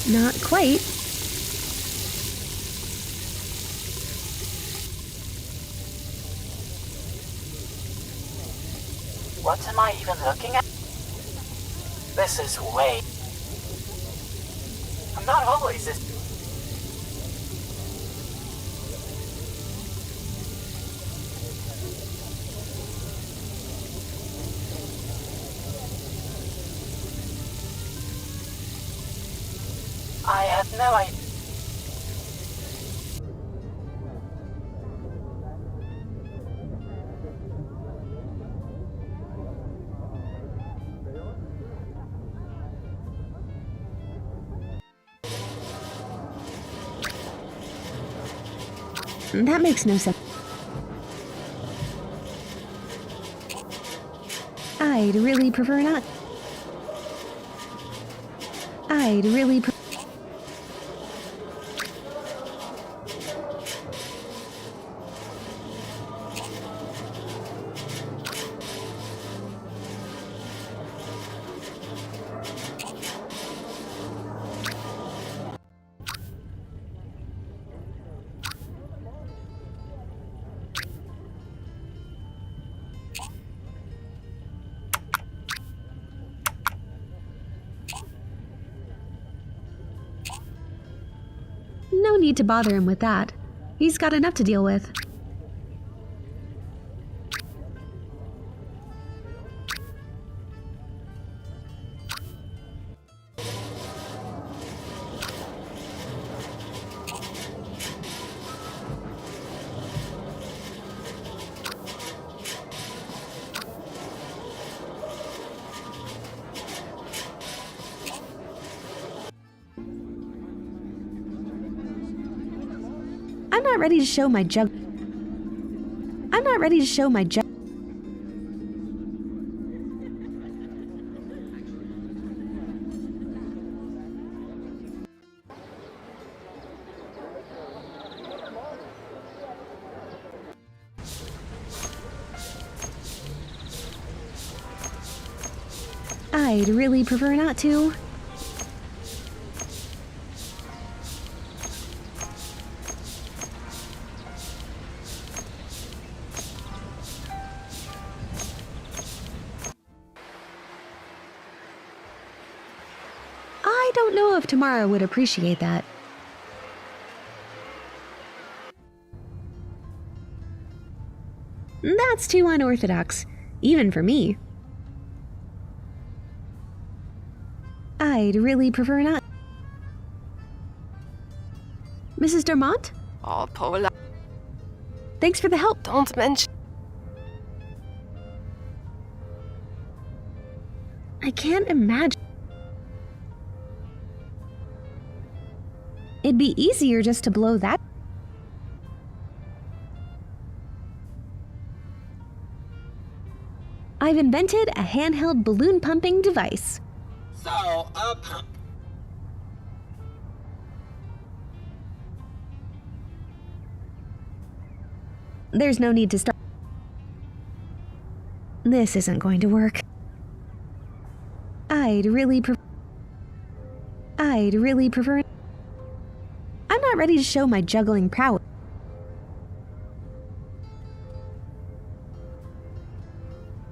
Not quite. What am I even looking at? This is way... I'm not always this... I had no idea. That makes no sense. I'd really prefer not. I'd really prefer... No need to bother him with that. He's got enough to deal with. I'm not ready to show my jug. I'm not ready to show my jug. I'd really prefer not to. I don't know if Tamara would appreciate that. That's too unorthodox, even for me. I'd really prefer not. Mrs. Dermont? Oh, Pola, Thanks for the help. don't mention... I can't imagine. It'd be easier just to blow that. I've invented a handheld balloon pumping device. So, a pump. There's no need to start. This isn't going to work. I'd really prefer. I'm not ready to show my juggling prowess.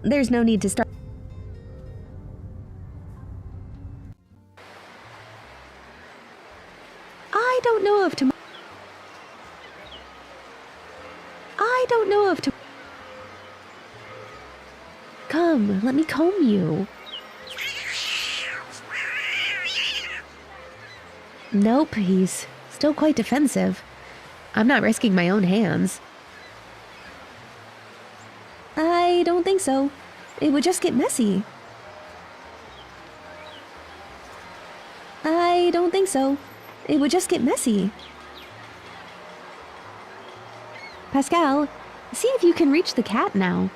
There's no need to start. home. Let me comb you. Nope, he's still quite defensive. I'm not risking my own hands. I don't think so. It would just get messy. I don't think so. It would just get messy. Pascal, see if you can reach the cat now.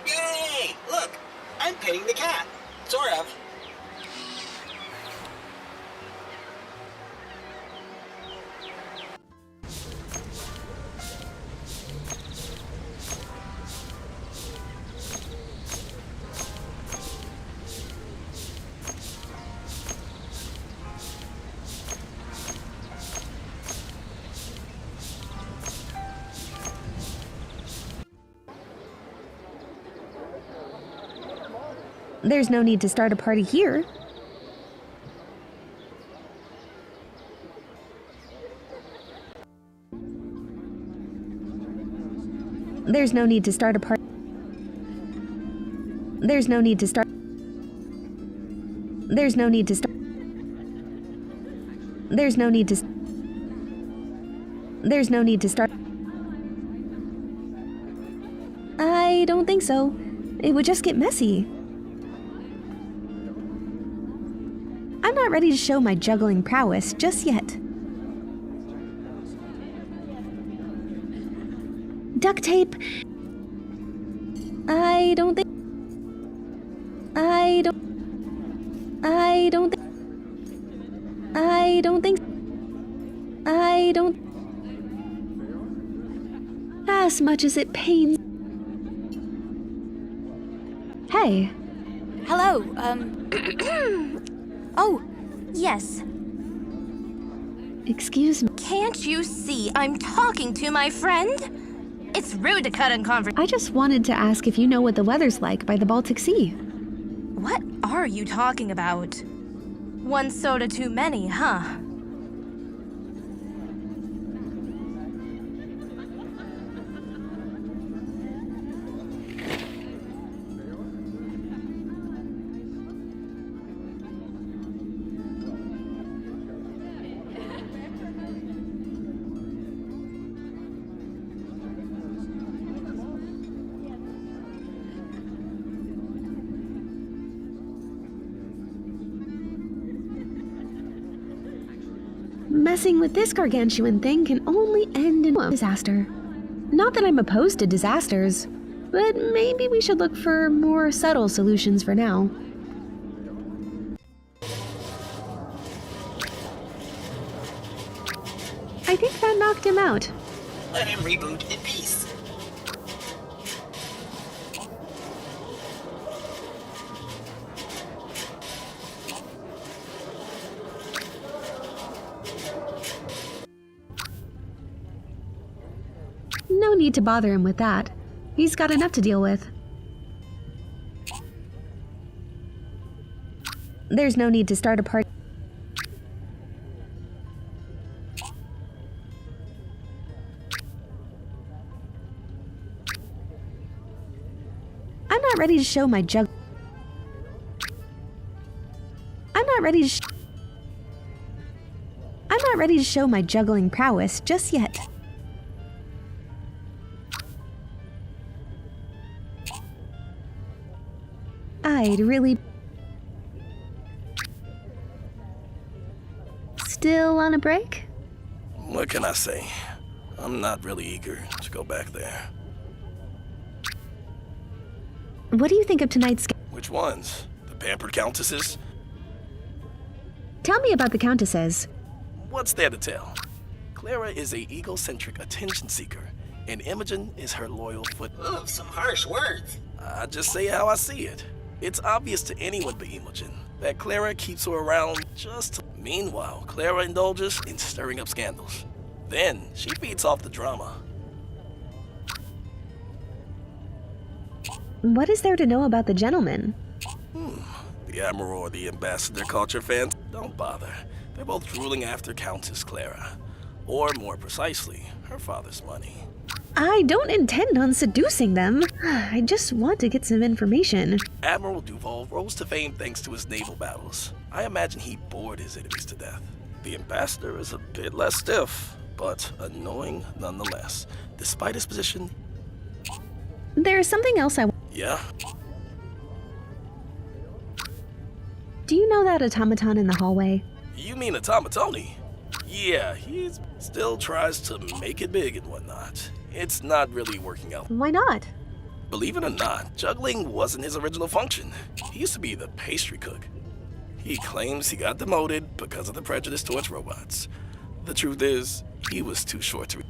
Yay! Look, I'm petting the cat. Sort of. There's no need to start a party here. There's no need to start a party. There's no need to start. There's no need to start. There's no need to. There's no need to start. I don't think so. It would just get messy. I'm not ready to show my juggling prowess just yet. Duct tape. I don't think. I don't. I don't think. I don't think. I don't. As much as it pains. Hey. Hello, Oh, yes. Excuse me. Can't you see I'm talking to my friend? It's rude to cut in conversation. I just wanted to ask if you know what the weather's like by the Baltic Sea. What are you talking about? One soda too many, huh? Messing with this gargantuan thing can only end in a disaster. Not that I'm opposed to disasters, but maybe we should look for more subtle solutions for now. I think that knocked him out. Let him reboot in peace. No need to bother him with that. He's got enough to deal with. There's no need to start a party. I'm not ready to show my jug. I'm not ready to show my juggling prowess just yet. I'd really... Still on a break? What can I say? I'm not really eager to go back there. What do you think of tonight's... Which ones? The pampered countesses? Tell me about the countesses. What's there to tell? Clara is a egocentric attention seeker, and Imogen is her loyal foot. Ooh, some harsh words. I just say how I see it. It's obvious to anyone but Imogen that Clara keeps her around just to... Meanwhile, Clara indulges in stirring up scandals. Then, she feeds off the drama. What is there to know about the gentleman? The Admiral or the Ambassador culture fans? Don't bother. They're both drooling after Countess Clara. Or more precisely, her father's money. I don't intend on seducing them. I just want to get some information. Admiral Duval rose to fame thanks to his naval battles. I imagine he bored his enemies to death. The ambassador is a bit less stiff, but annoying nonetheless. Despite his position... There's something else I want. Yeah? Do you know that automaton in the hallway? You mean Automatoni? Yeah, he still tries to make it big and whatnot. It's not really working out. Why not? Believe it or not, juggling wasn't his original function. He used to be the pastry cook. He claims he got demoted because of the prejudice towards robots. The truth is, he was too short to...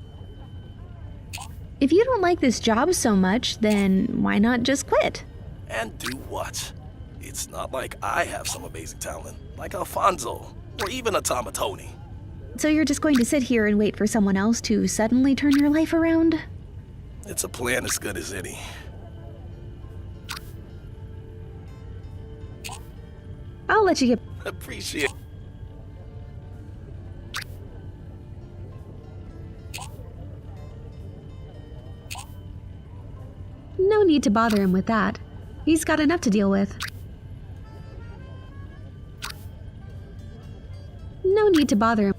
If you don't like this job so much, then why not just quit? And do what? It's not like I have some amazing talent, like Alfonso, or even Automatoni. So you're just going to sit here and wait for someone else to suddenly turn your life around? It's a plan as good as any. I'll let you get... Appreciate... No need to bother him with that. He's got enough to deal with. No need to bother him.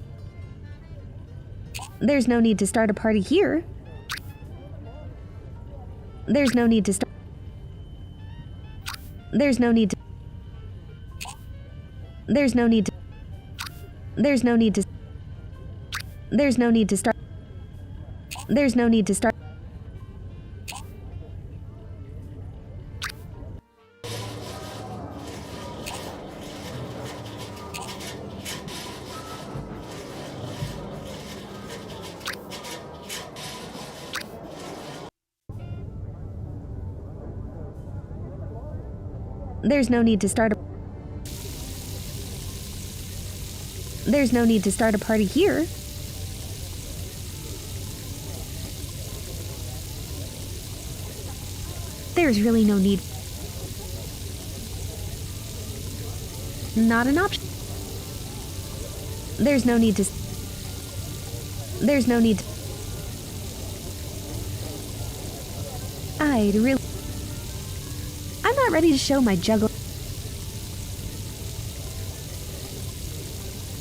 There's no need to start a party here. There's no need to start... There's no need to... There's no need to... There's no need to... There's no need to start... There's no need to start... There's no need to start a... There's no need to start a party here. There's really no need. Not an option. There's no need to... There's no need to... I'd really... I'm not ready to show my juggle.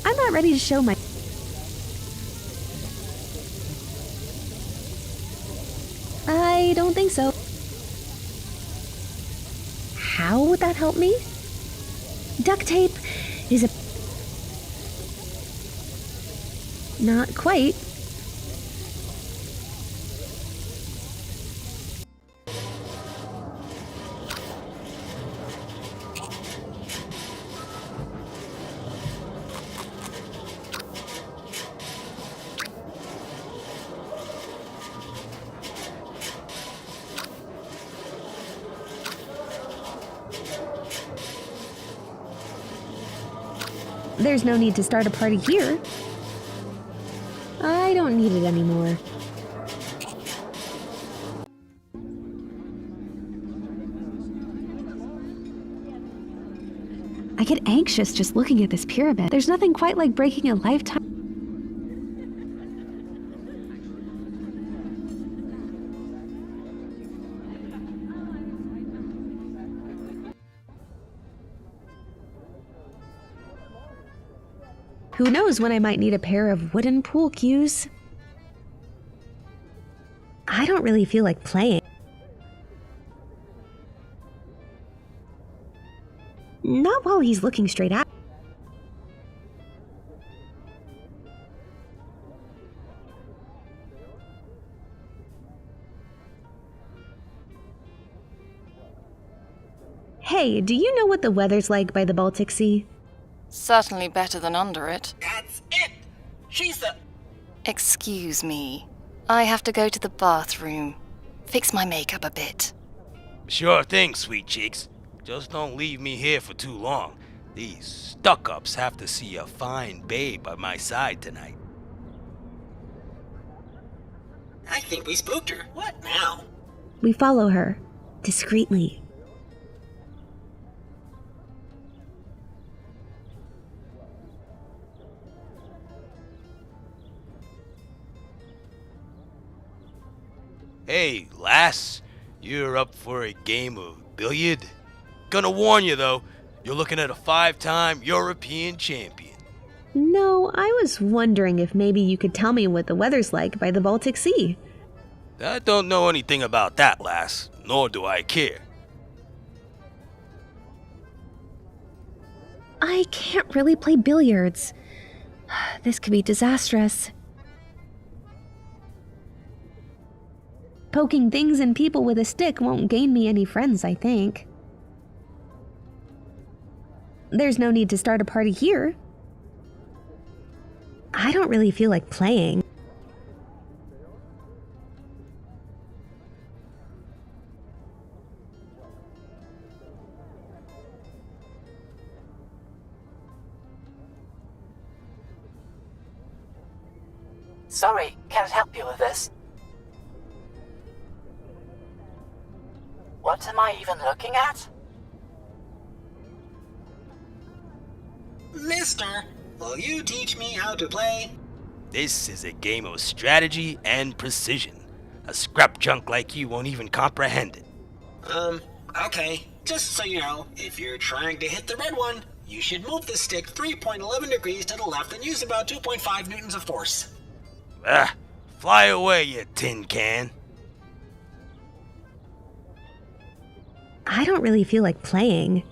I'm not ready to show my... I don't think so. How would that help me? Duct tape is a... Not quite. There's no need to start a party here. I don't need it anymore. I get anxious just looking at this pyramid. There's nothing quite like breaking a lifetime. Who knows when I might need a pair of wooden pool cues? I don't really feel like playing. Not while he's looking straight at. Hey, do you know what the weather's like by the Baltic Sea? Certainly better than under it. That's it! She's the... Excuse me. I have to go to the bathroom. Fix my makeup a bit. Sure thing, sweet cheeks. Just don't leave me here for too long. These stuck-ups have to see a fine babe by my side tonight. I think we spooked her. What now? We follow her, discreetly. Hey, lass, you're up for a game of billiard? Gonna warn you though, you're looking at a 5-time European champion. No, I was wondering if maybe you could tell me what the weather's like by the Baltic Sea. I don't know anything about that, lass, nor do I care. I can't really play billiards. This could be disastrous. Poking things and people with a stick won't gain me any friends, I think. There's no need to start a party here. I don't really feel like playing. Sorry, can't help you with this. What am I even looking at? Mister, will you teach me how to play? This is a game of strategy and precision. A scrap junk like you won't even comprehend it. Okay. Just so you know, if you're trying to hit the red one, you should move the stick 3.11 degrees to the left and use about 2.5 newtons of force. Fly away, you tin can. I don't really feel like playing.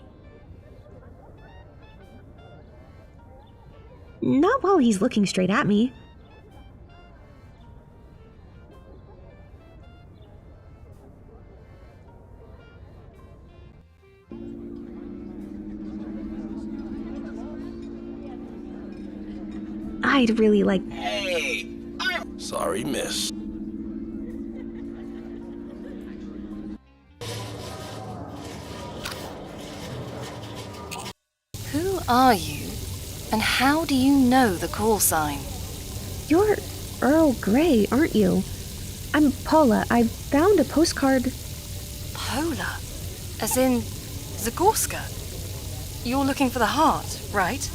Not while he's looking straight at me. I'd really like... Hey, Sorry, miss. Who are you? And how do you know the call sign? You're Earl Grey, aren't you? I'm Pola. I found a postcard... Pola? As in Zagorska? You're looking for the heart, right?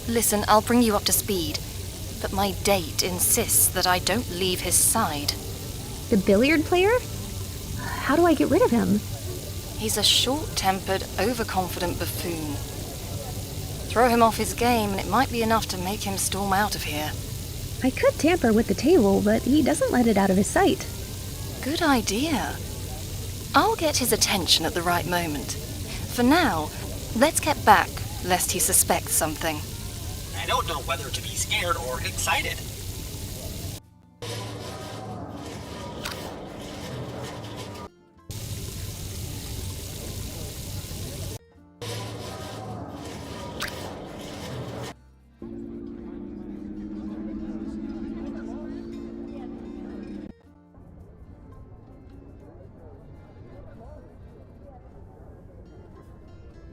Listen, I'll bring you up to speed, but my date insists that I don't leave his side. The billiard player? How do I get rid of him? He's a short-tempered, overconfident buffoon. Throw him off his game and it might be enough to make him storm out of here. I could tamper with the table, but he doesn't let it out of his sight. Good idea. I'll get his attention at the right moment. For now, let's get back, lest he suspects something. I don't know whether to be scared or excited.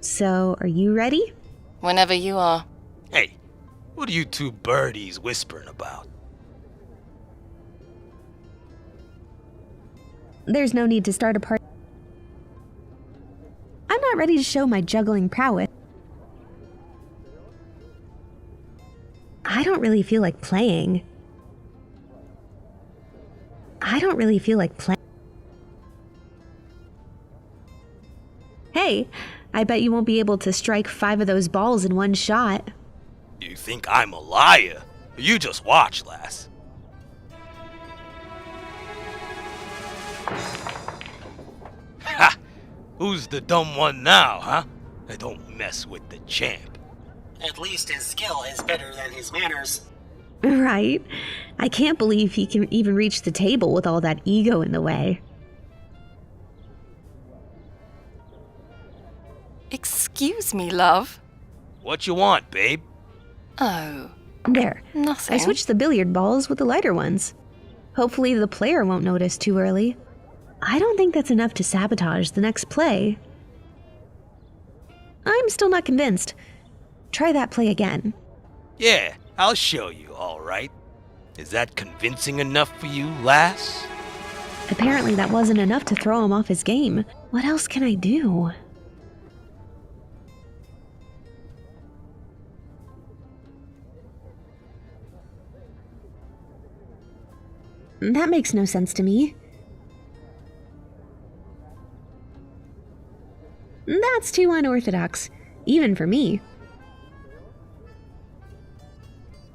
So, are you ready? Whenever you are. Hey, what are you two birdies whispering about? There's no need to start a party. I'm not ready to show my juggling prowess. I don't really feel like playing. I don't really feel like playing. Hey, I bet you won't be able to strike 5 of those balls in one shot. You think I'm a liar? You just watch, lass. Ha! Who's the dumb one now, huh? I don't mess with the champ. At least his skill is better than his manners. Right? I can't believe he can even reach the table with all that ego in the way. Excuse me, love. What you want, babe? Oh. There. Nothing. I switched the billiard balls with the lighter ones. Hopefully the player won't notice too early. I don't think that's enough to sabotage the next play. I'm still not convinced. Try that play again. Yeah, I'll show you, all right. Is that convincing enough for you, lass? Apparently that wasn't enough to throw him off his game. What else can I do? That makes no sense to me. That's too unorthodox, even for me.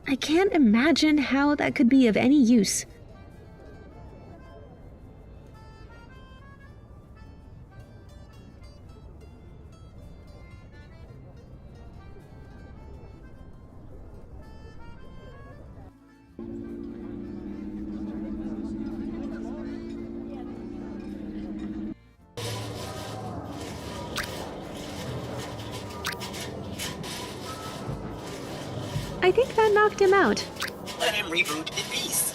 I can't imagine how that could be of any use. I think that knocked him out. Let him reboot in peace.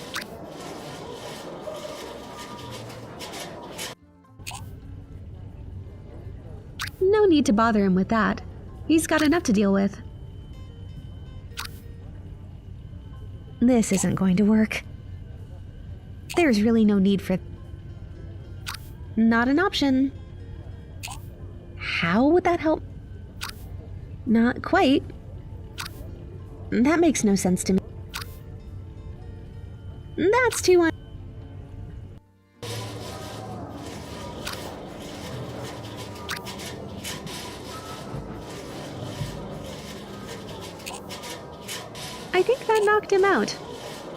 No need to bother him with that. He's got enough to deal with. This isn't going to work. There's really no need for... Not an option. How would that help? Not quite. That makes no sense to me. That's too I think that knocked him out.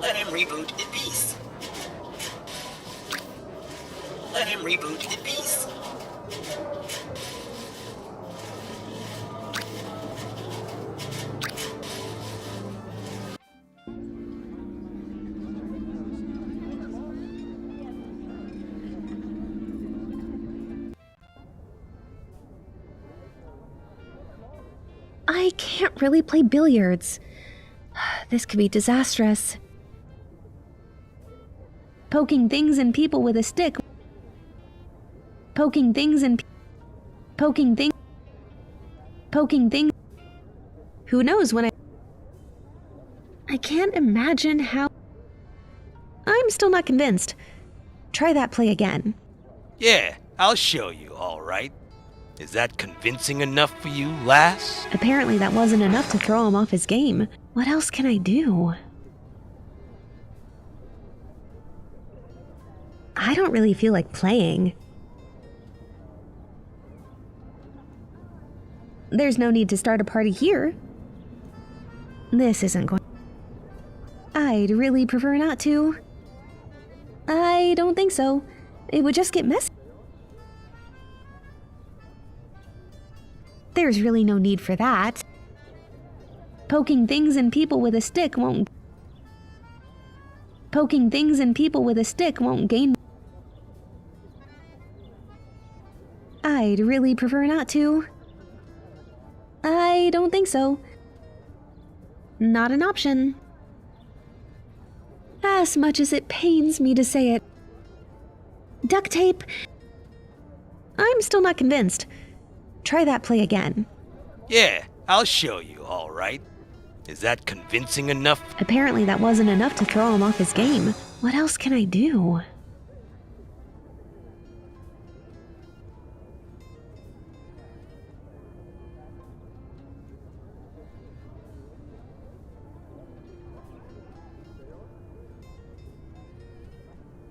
Let him reboot in peace. Let him reboot in peace. I can't really play billiards. This could be disastrous. Poking things and people with a stick. Poking things and... Poking things... Poking things... Who knows when I can't imagine how... I'm still not convinced. Try that play again. Yeah, I'll show you, all right. Is that convincing enough for you, lass? Apparently that wasn't enough to throw him off his game. What else can I do? I don't really feel like playing. There's no need to start a party here. This isn't going... I'd really prefer not to. I don't think so. It would just get messy. There's really no need for that. Poking things and people with a stick won't... Poking things and people with a stick won't gain... I'd really prefer not to. I don't think so. Not an option. As much as it pains me to say it. Duct tape? I'm still not convinced. Try that play again. Yeah, I'll show you, all right. Is that convincing enough? Apparently that wasn't enough to throw him off his game. What else can I do?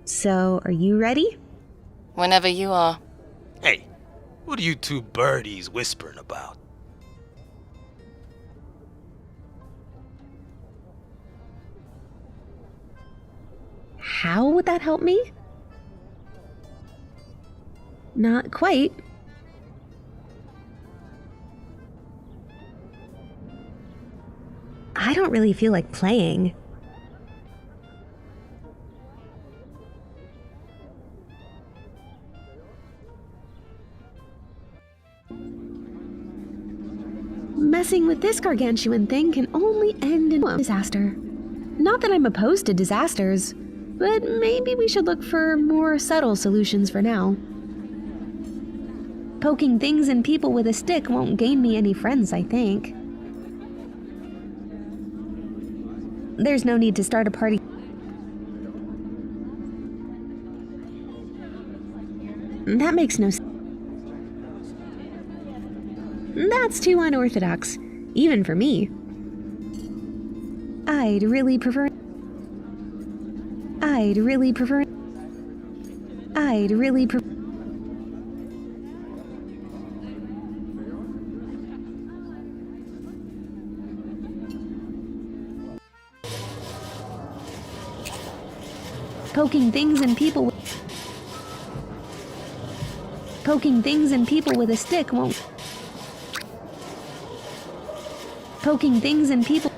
So, are you ready? Whenever you are. Hey, what are you two birdies whispering about? How would that help me? Not quite. I don't really feel like playing. Messing with this gargantuan thing can only end in disaster. Not that I'm opposed to disasters, but maybe we should look for more subtle solutions for now. Poking things and people with a stick won't gain me any friends, I think. There's no need to start a party. That makes no sense. That's too unorthodox, even for me. I'd really prefer... Poking things and people with a stick won't. Poking things and people.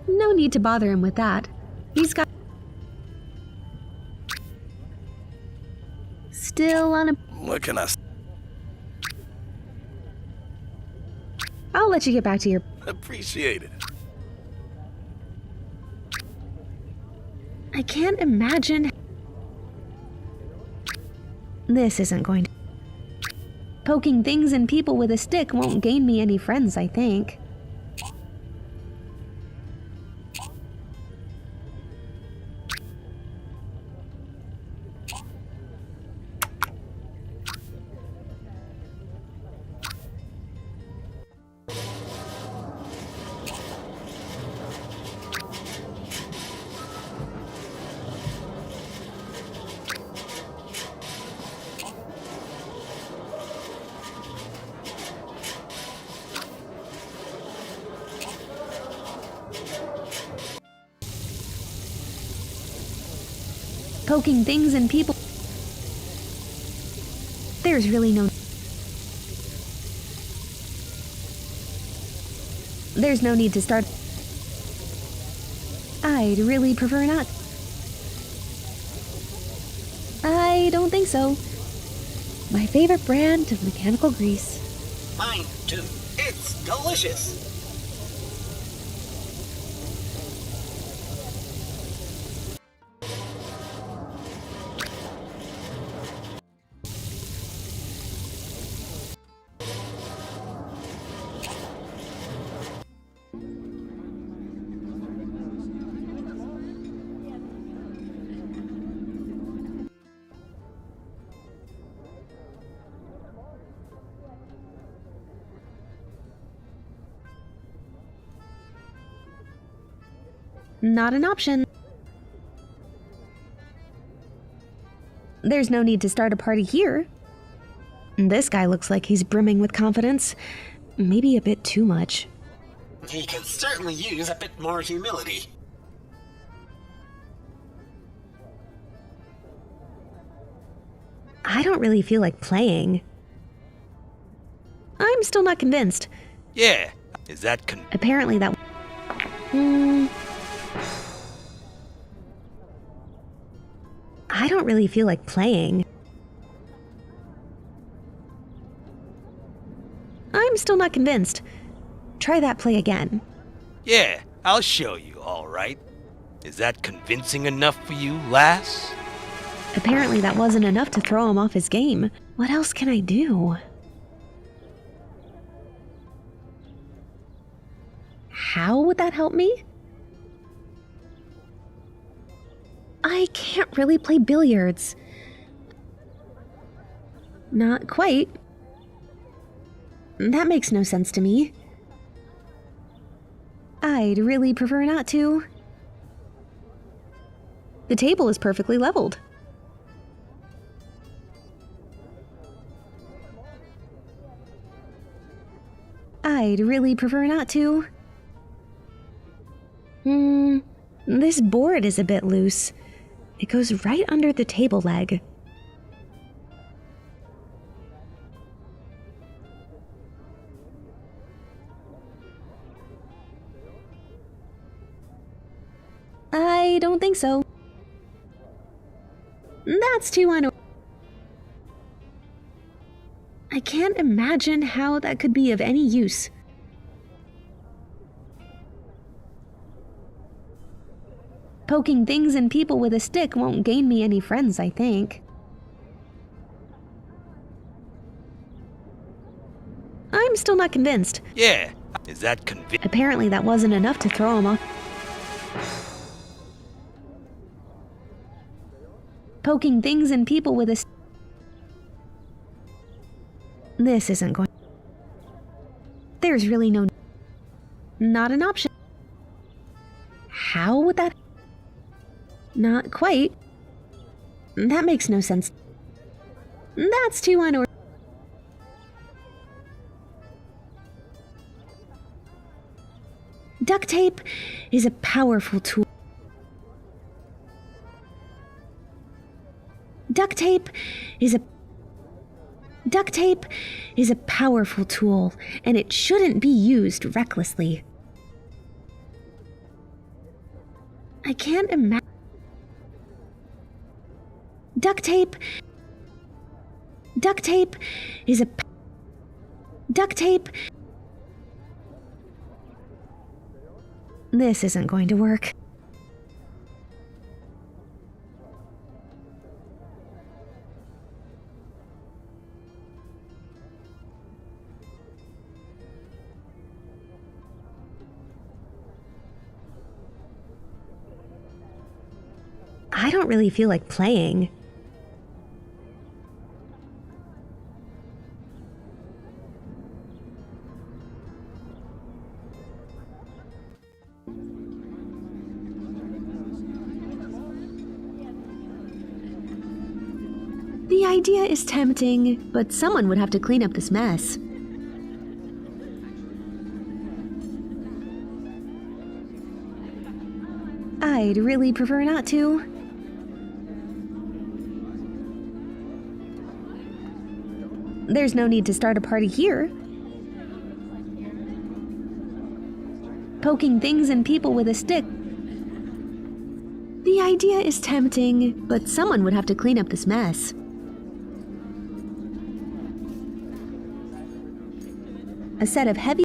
No need to bother him with that. He's got. Still on a. What can I say? I'll let you get back to your. Appreciate it. I can't imagine. This isn't going to. Poking things and people with a stick won't gain me any friends, I think. Poking things and people. There's really no. There's no need to start. I'd really prefer not. I don't think so. My favorite brand of mechanical grease. Mine too. It's delicious. Not an option. There's no need to start a party here. This guy looks like he's brimming with confidence. Maybe a bit too much. He could certainly use a bit more humility. I don't really feel like playing. I'm still not convinced. Yeah, is that Apparently that... I don't really feel like playing. I'm still not convinced. Try that play again. Yeah, I'll show you, all right. Is that convincing enough for you, lass? Apparently that wasn't enough to throw him off his game. What else can I do? How would that help me? I can't really play billiards. Not quite. That makes no sense to me. I'd really prefer not to. The table is perfectly leveled. I'd really prefer not to. This board is a bit loose. It goes right under the table leg. I don't think so. That's too I can't imagine how that could be of any use. Poking things and people with a stick won't gain me any friends, I think. I'm still not convinced. Yeah, is that Apparently that wasn't enough to throw him off. Poking things and people with a This isn't going. There's really no. Not an option. How Not quite. That makes no sense. That's too unorthodox. Duct tape is a powerful tool. Duct tape is a powerful tool, and it shouldn't be used recklessly. I can't imagine. Duct tape is a duct tape. This isn't going to work. I don't really feel like playing. The idea is tempting, but someone would have to clean up this mess. I'd really prefer not to. There's no need to start a party here. Poking things and people with a stick. The idea is tempting, but someone would have to clean up this mess. A set of heavy...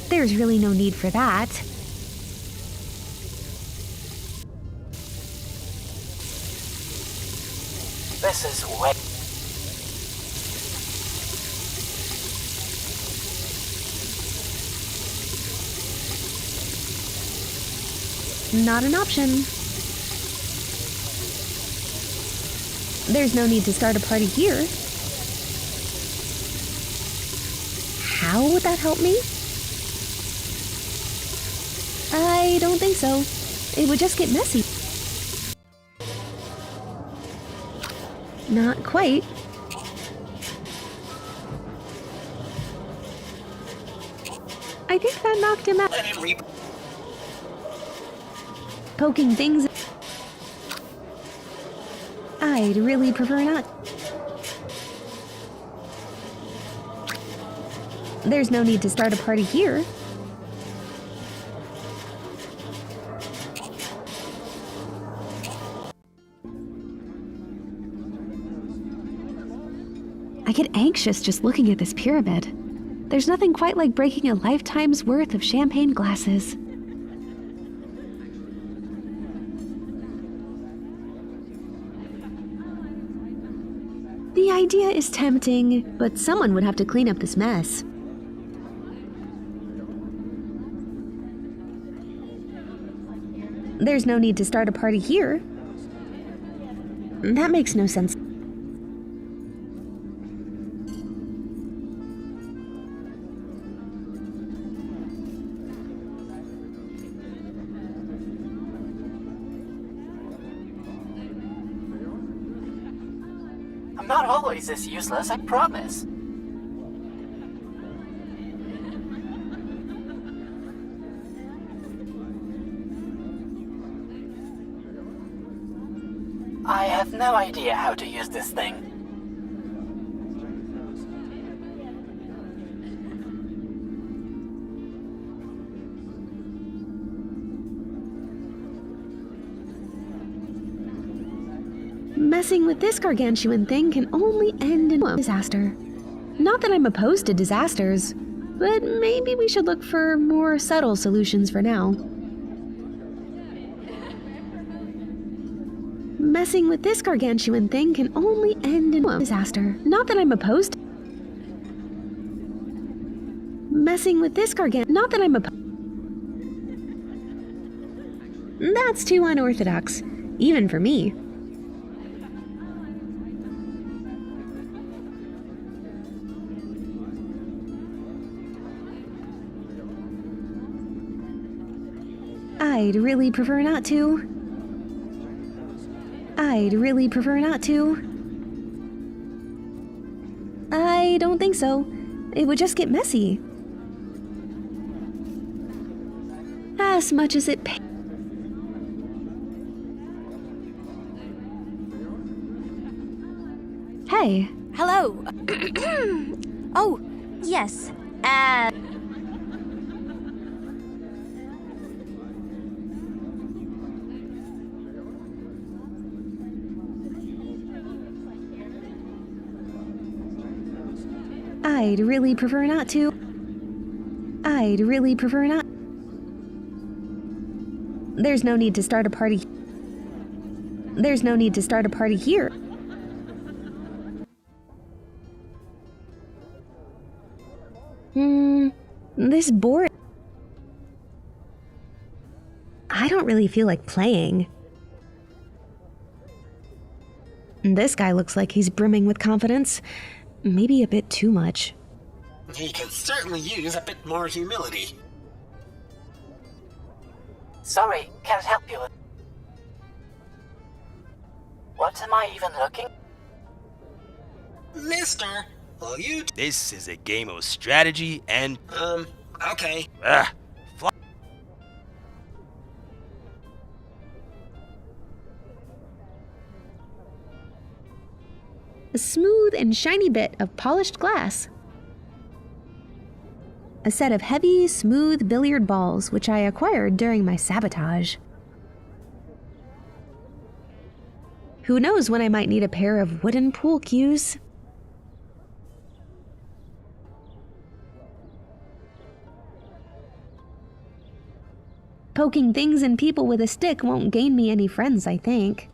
There's really no need for that. This is way... Not an option. There's no need to start a party here. How would that help me? I don't think so. It would just get messy. Not quite. I think that knocked him out. Let him reap. Poking things. I'd really prefer not. There's no need to start a party here. I get anxious just looking at this pyramid. There's nothing quite like breaking a lifetime's worth of champagne glasses. The idea is tempting, but someone would have to clean up this mess. There's no need to start a party here. That makes no sense. I'm not always this useless, I promise. I have no idea how to use this thing. Messing with this gargantuan thing can only end in a disaster. Not that I'm opposed to disasters, but maybe we should look for more subtle solutions for now. Messing with this gargantuan thing can only end in a disaster. Not that I'm opposed. Messing with this not that I'm opposed. That's too unorthodox, even for me. I'd really prefer not to. I'd really prefer not to. I don't think so. It would just get messy. As much as it Hey. Hello. Oh, yes. I'd really prefer not to. I'd really prefer not. There's no need to start a party. There's no need to start a party here. This board. I don't really feel like playing. This guy looks like he's brimming with confidence. Maybe a bit too much. He could certainly use a bit more humility. Sorry, can't help you. What am I even looking? Mister, will you... This is a game of strategy and... okay. A smooth and shiny bit of polished glass. A set of heavy, smooth billiard balls, which I acquired during my sabotage. Who knows when I might need a pair of wooden pool cues? Poking things and people with a stick won't gain me any friends, I think.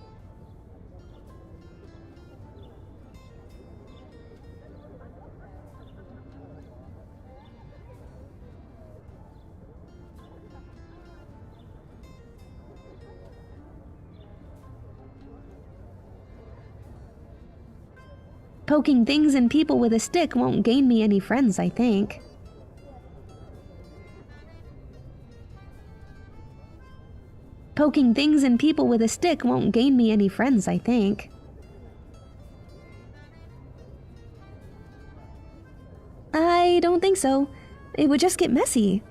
Poking things and people with a stick won't gain me any friends, I think. Poking things and people with a stick won't gain me any friends, I think. I don't think so. It would just get messy.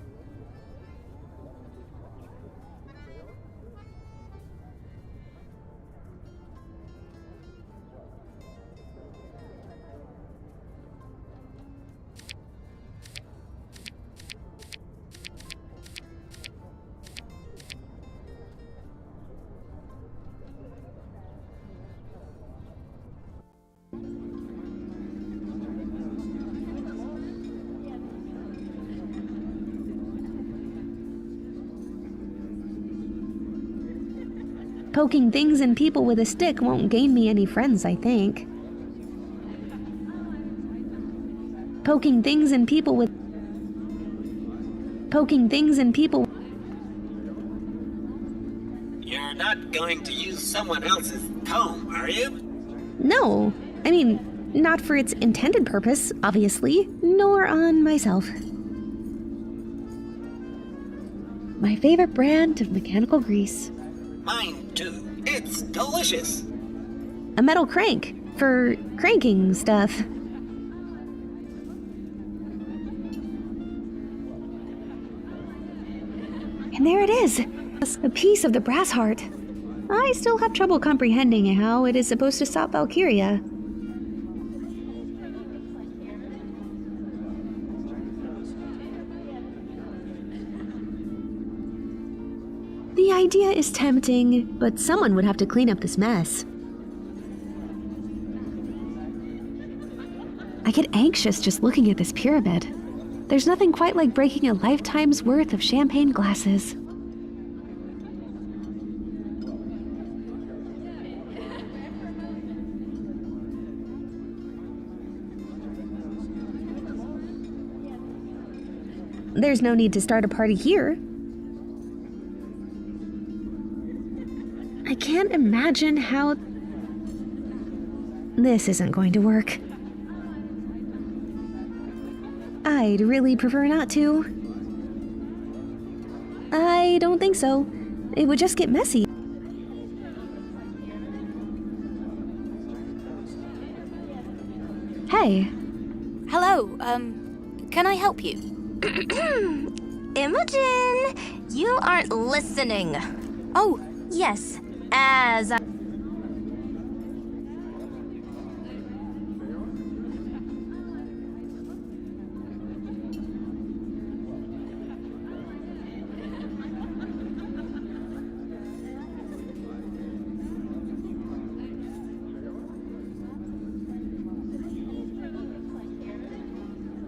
Poking things and people with a stick won't gain me any friends, I think. Poking things and people with... Poking things and people... You're not going to use someone else's comb, are you? No. I mean, not for its intended purpose, obviously, nor on myself. My favorite brand of mechanical grease. Mine too. It's delicious. A metal crank for cranking stuff. And there it is, a piece of the Brassheart. I still have trouble comprehending how it is supposed to stop Valkiria. The idea is tempting, but someone would have to clean up this mess. I get anxious just looking at this pyramid. There's nothing quite like breaking a lifetime's worth of champagne glasses. There's no need to start a party here. I can't imagine how... This isn't going to work. I'd really prefer not to. I don't think so. It would just get messy. Hey. Hello, can I help you? Imogen! You aren't listening. Oh, yes, as I...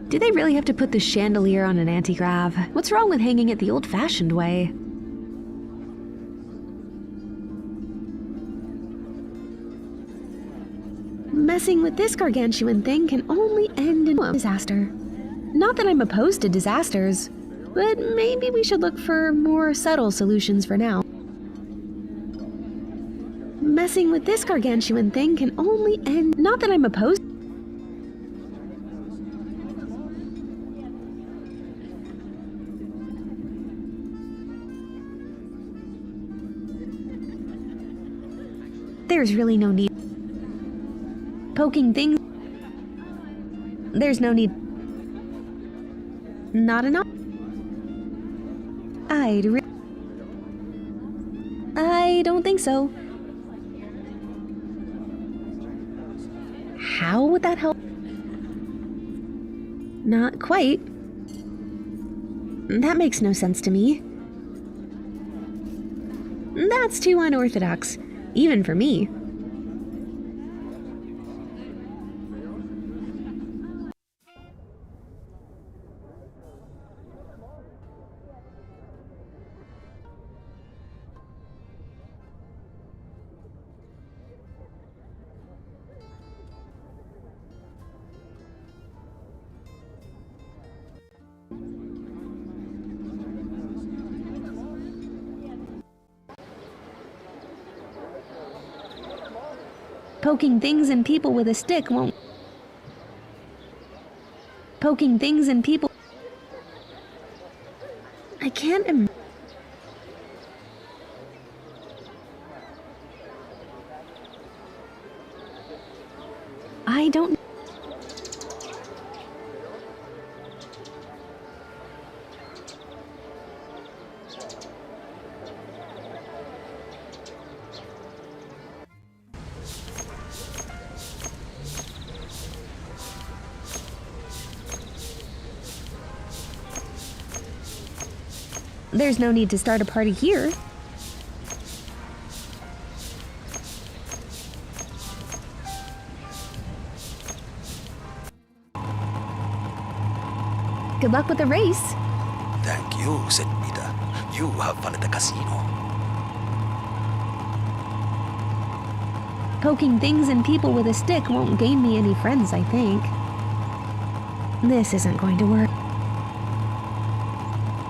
Do they really have to put the chandelier on an anti-grav? What's wrong with hanging it the old-fashioned way? Messing with this gargantuan thing can only end in a disaster. Not that I'm opposed to disasters, but maybe we should look for more subtle solutions for now. Messing with this gargantuan thing can only end... Not that I'm opposed... There's really no need. Poking things. There's no need. Not enough. I don't think so. How would that help? Not quite. That makes no sense to me. That's too unorthodox. Even for me. Poking things and people with a stick won't... Poking things and people... I can't I don't... There's no need to start a party here. Good luck with the race. Thank you, Senorita. You have fun at the casino. Poking things and people with a stick won't gain me any friends, I think. This isn't going to work.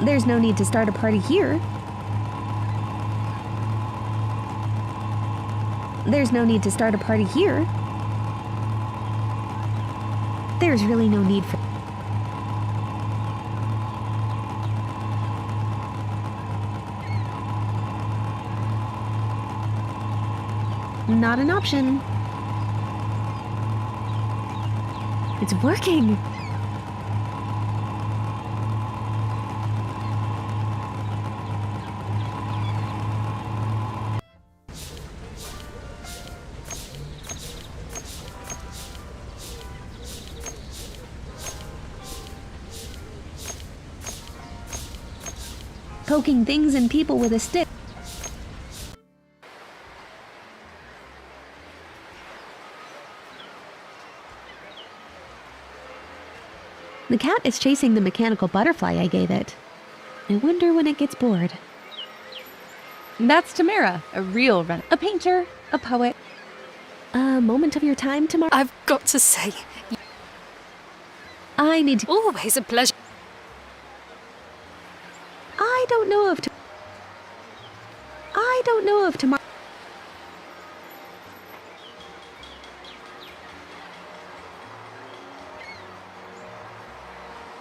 There's no need to start a party here. There's no need to start a party here. There's really no need for... Not an option. It's working. Poking things and people with a stick. The cat is chasing the mechanical butterfly I gave it. I wonder when it gets bored. That's Tamara, a real runner, a painter, a poet. A moment of your time tomorrow. I've got to say, I need to... Always a pleasure. I don't know if tomorrow...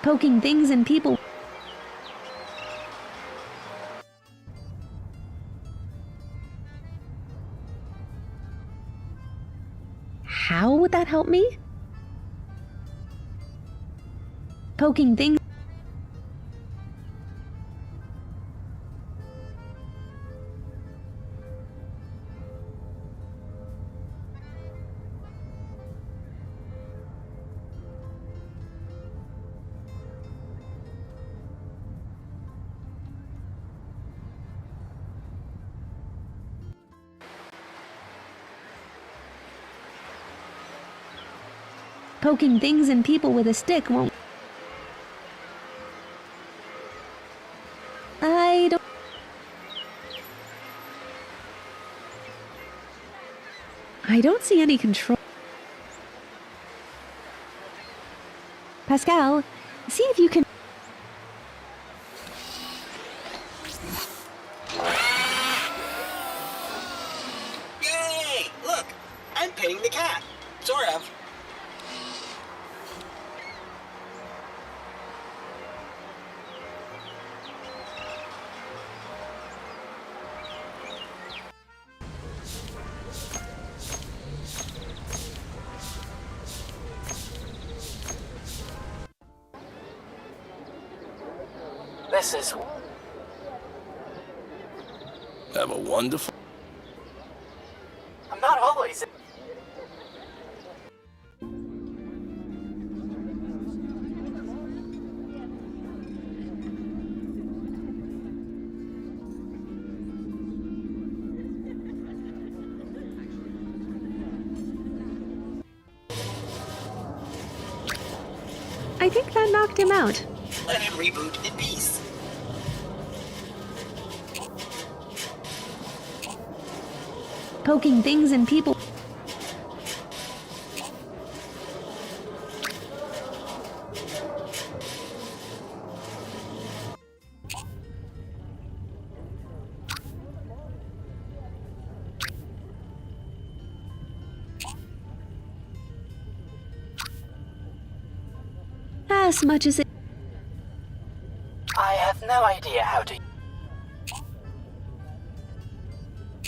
Poking things and people... that help me? Poking things. Poking things and people with a stick won't. I don't see any control. Pascal, see if you can. Yay! Look, I'm petting the cat. Sort of. This is... Have a wonderful... I'm not always... I think that knocked him out. Let him reboot in peace. Poking things and people. As much as it. I have no idea how to...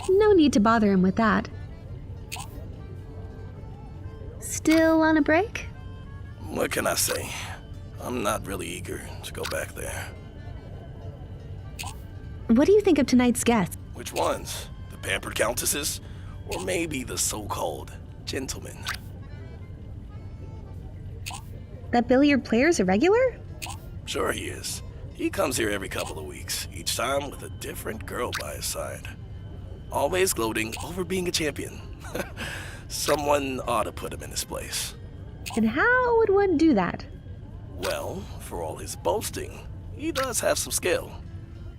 No need to bother him with that. Still on a break? What can I say? I'm not really eager to go back there. What do you think of tonight's guests? Which ones? The pampered countesses? Or maybe the so-called gentlemen? That billiard player's a regular? Sure he is. He comes here every couple of weeks, each time with a different girl by his side. Always gloating over being a champion. Someone ought to put him in his place. And how would one do that? Well, for all his boasting, he does have some skill.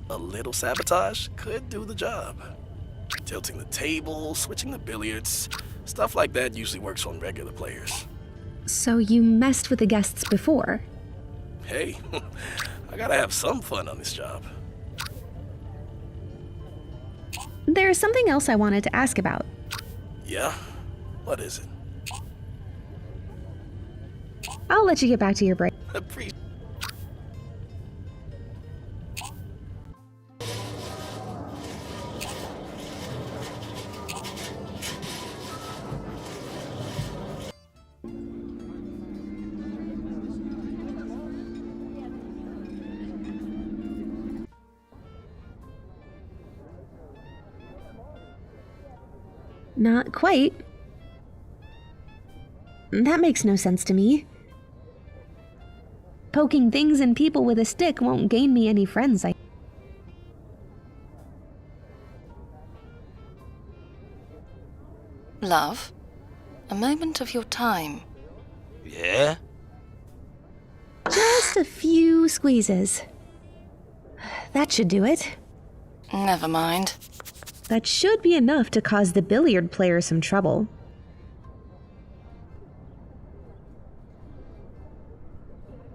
A little sabotage could do the job. Tilting the table, switching the billiards, stuff like that usually works on regular players. So you messed with the guests before? Hey, I gotta have some fun on this job. There's something else I wanted to ask about. Yeah? What is it? I'll let you get back to your break. Not quite. That makes no sense to me. Poking things and people with a stick won't gain me any friends, Love, a moment of your time. Yeah? Just a few squeezes. That should do it. Never mind. That should be enough to cause the billiard player some trouble.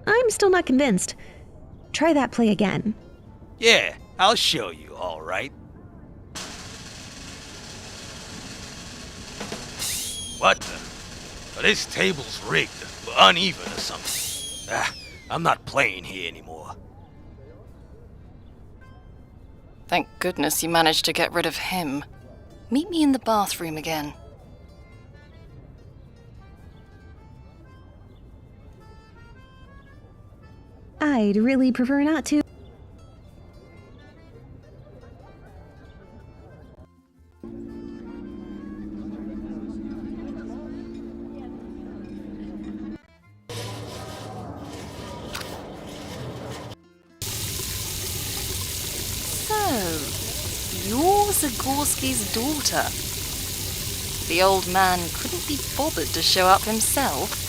I'm still not convinced. Try that play again. Yeah, I'll show you, all right. What the? Oh, this table's rigged, uneven or something. I'm not playing here anymore. Thank goodness you managed to get rid of him. Meet me in the bathroom again. I'd really prefer not to. You're Zagorski's daughter. The old man couldn't be bothered to show up himself.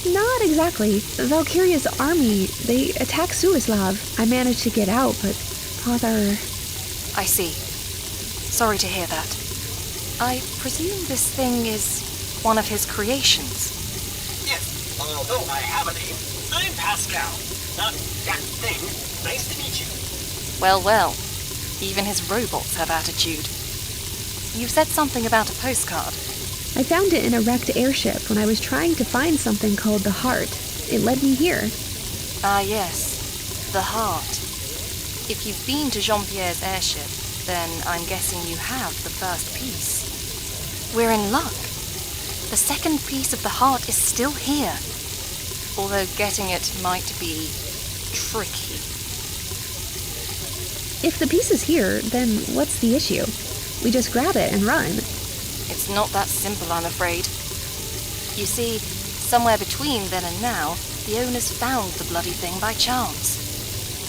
Not exactly. Valkiria's army, they attacked Suislav. I managed to get out, but Father... I see. Sorry to hear that. I presume this thing is one of his creations. Yes, although I have a name, I'm Pascal. Not that thing. Nice to meet you. Well, well. Even his robots have attitude. You've said something about a postcard. I found it in a wrecked airship when I was trying to find something called the Heart. It led me here. Ah, yes. The Heart. If you've been to Jean-Pierre's airship, then I'm guessing you have the first piece. We're in luck. The second piece of the Heart is still here. Although getting it might be tricky. If the piece is here, then what's the issue? We just grab it and run. It's not that simple, I'm afraid. You see, somewhere between then and now, the owners found the bloody thing by chance.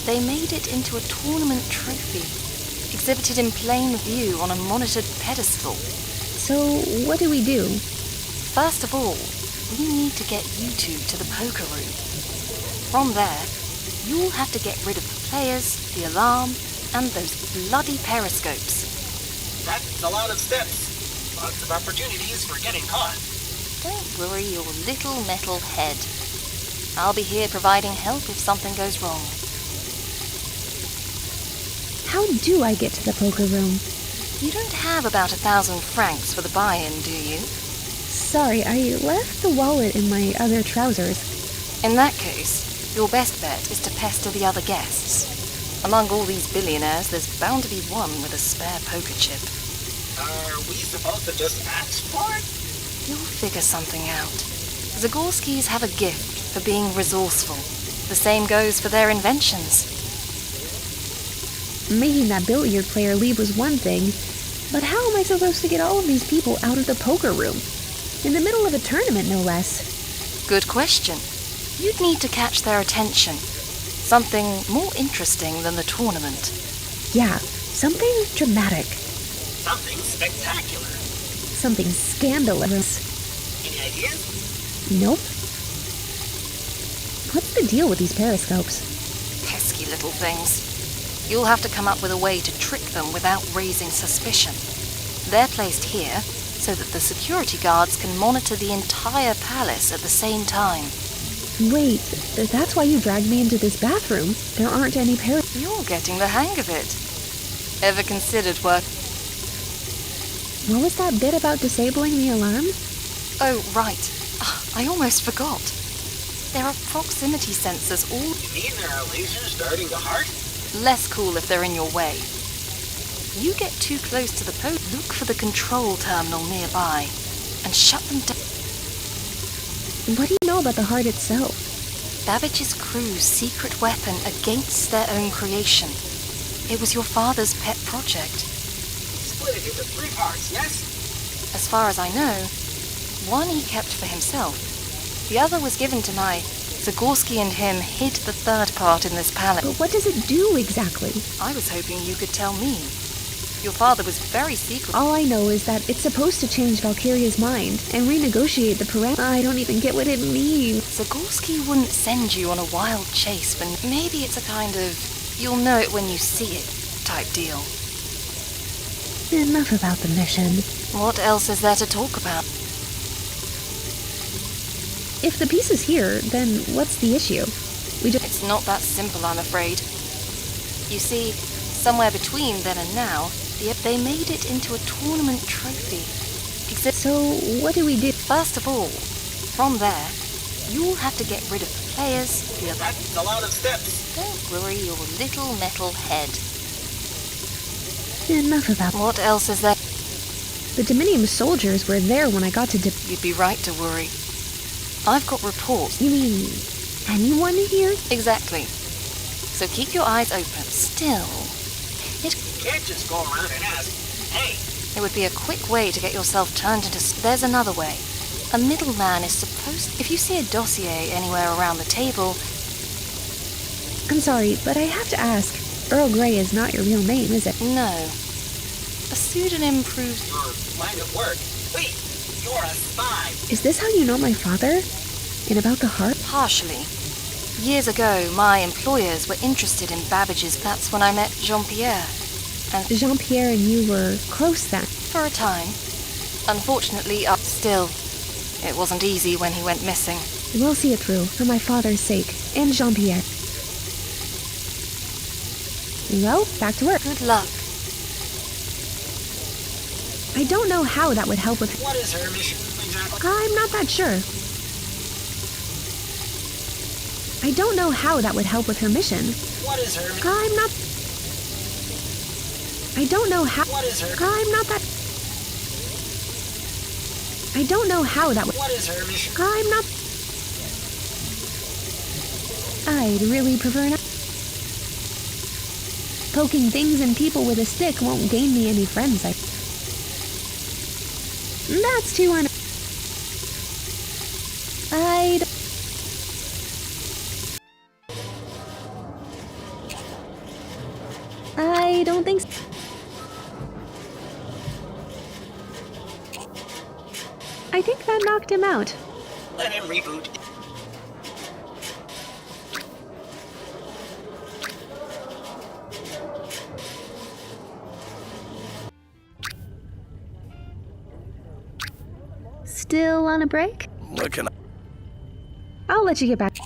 They made it into a tournament trophy, exhibited in plain view on a monitored pedestal. So, what do we do? First of all, we need to get you two to the poker room. From there, you'll have to get rid of the players, the alarm, and those bloody periscopes. That's a lot of steps. Lots of opportunities for getting caught. Don't worry your little metal head. I'll be here providing help if something goes wrong. How do I get to the poker room? You don't have about 1,000 francs for the buy-in, do you? Sorry, I left the wallet in my other trousers. In that case, your best bet is to pester the other guests. Among all these billionaires, there's bound to be one with a spare poker chip. Are we supposed to just ask for it? You'll figure something out. Zagorskis have a gift for being resourceful. The same goes for their inventions. Making that billiard player leave was one thing, but how am I supposed to get all of these people out of the poker room? In the middle of a tournament, no less. Good question. You'd need to catch their attention. Something more interesting than the tournament. Yeah, something dramatic. Something spectacular. Something scandalous. Any ideas? Nope. What's the deal with these periscopes? Pesky little things. You'll have to come up with a way to trick them without raising suspicion. They're placed here so that the security guards can monitor the entire palace at the same time. Wait, that's why you dragged me into this bathroom. There aren't any You're getting the hang of it. Ever considered work? What was that bit about disabling the alarm? Oh, right. I almost forgot. There are proximity sensors all... You mean there are lasers darting the Heart? Less cool if they're in your way. You get too close to the post, look for the control terminal nearby, and shut them down. What do you know about the Heart itself? Babbage's crew's secret weapon against their own creation. It was your father's pet project. Split it into 3 parts, yes? As far as I know, one he kept for himself. The other was given to my... Zagorski and him hid the third part in this palace. But what does it do exactly? I was hoping you could tell me. Your father was very secret. All I know is that it's supposed to change Valkiria's mind and renegotiate the parameters. I don't even get what it means. Zagorski wouldn't send you on a wild chase, but maybe it's a kind of you'll know it when you see it type deal. Enough about the mission. What else is there to talk about? If the piece is here, then what's the issue? It's not that simple, I'm afraid. You see, somewhere between then and now, they made it into a tournament trophy. So, what do we do? First of all, from there, you'll have to get rid of the players, the other... That's a lot of steps. Don't worry your little metal head. Enough about... What else is there? The Dominium soldiers were there when I got to... You'd be right to worry. I've got reports. You mean anyone here? Exactly. So keep your eyes open. Still, Can't just go around and ask, hey. it would be a quick way to get yourself turned into... There's another way. A middleman is supposed... If you see a dossier anywhere around the table... I'm sorry, but I have to ask. Earl Grey is not your real name, is it? No. A pseudonym proves... Your line of work. Wait, you're a spy. Is this how you know my father? And about the heart? Partially. Years ago, my employers were interested in Babbage's. That's when I met Jean-Pierre. And Jean-Pierre and you were close then? for a time. Unfortunately, still, it wasn't easy when he went missing. We'll see it through, for my father's sake, and Jean-Pierre. Well, back to work. Good luck. I don't know how that would help with... What is her mission exactly? I'm not that sure. I don't know how that would help with her mission. What is her mission? I'm not... I don't know how... What is her... I'm not that... I don't know how that would... What is her mission? I'm not... I'd really prefer not... Poking things and people with a stick won't gain me any friends, That's too I don't think so. I think that knocked him out. Let him reboot. Still on a break? What can I'll let you get back.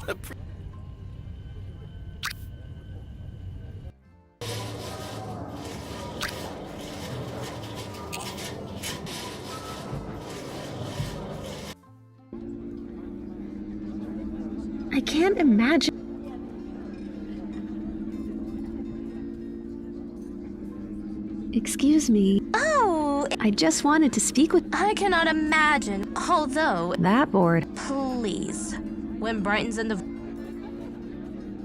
I can't imagine. Excuse me. Oh! I just wanted to speak with... I cannot imagine, although... That bored. Please. When Brighton's in the...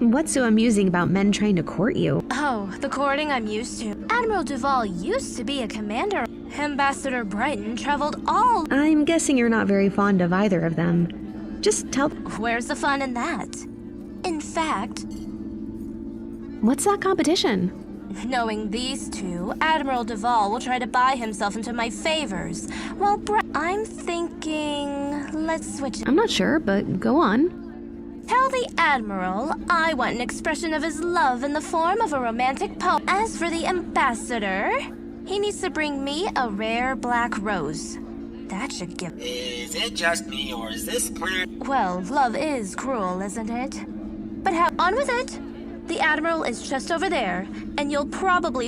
What's so amusing about men trying to court you? Oh, the courting I'm used to. Admiral Duval used to be a commander. Ambassador Brighton traveled all... I'm guessing you're not very fond of either of them. Just tell... Where's the fun in that? In fact... What's that competition? Knowing these two, Admiral Duval will try to buy himself into my favors. Well, I'm thinking... Let's switch it. I'm not sure, but go on. Tell the Admiral I want an expression of his love in the form of a romantic poem. As for the ambassador, he needs to bring me a rare black rose. That should give... Is it just me, or is this plan... Well, love is cruel, isn't it? But on with it! The Admiral is just over there, and you'll probably...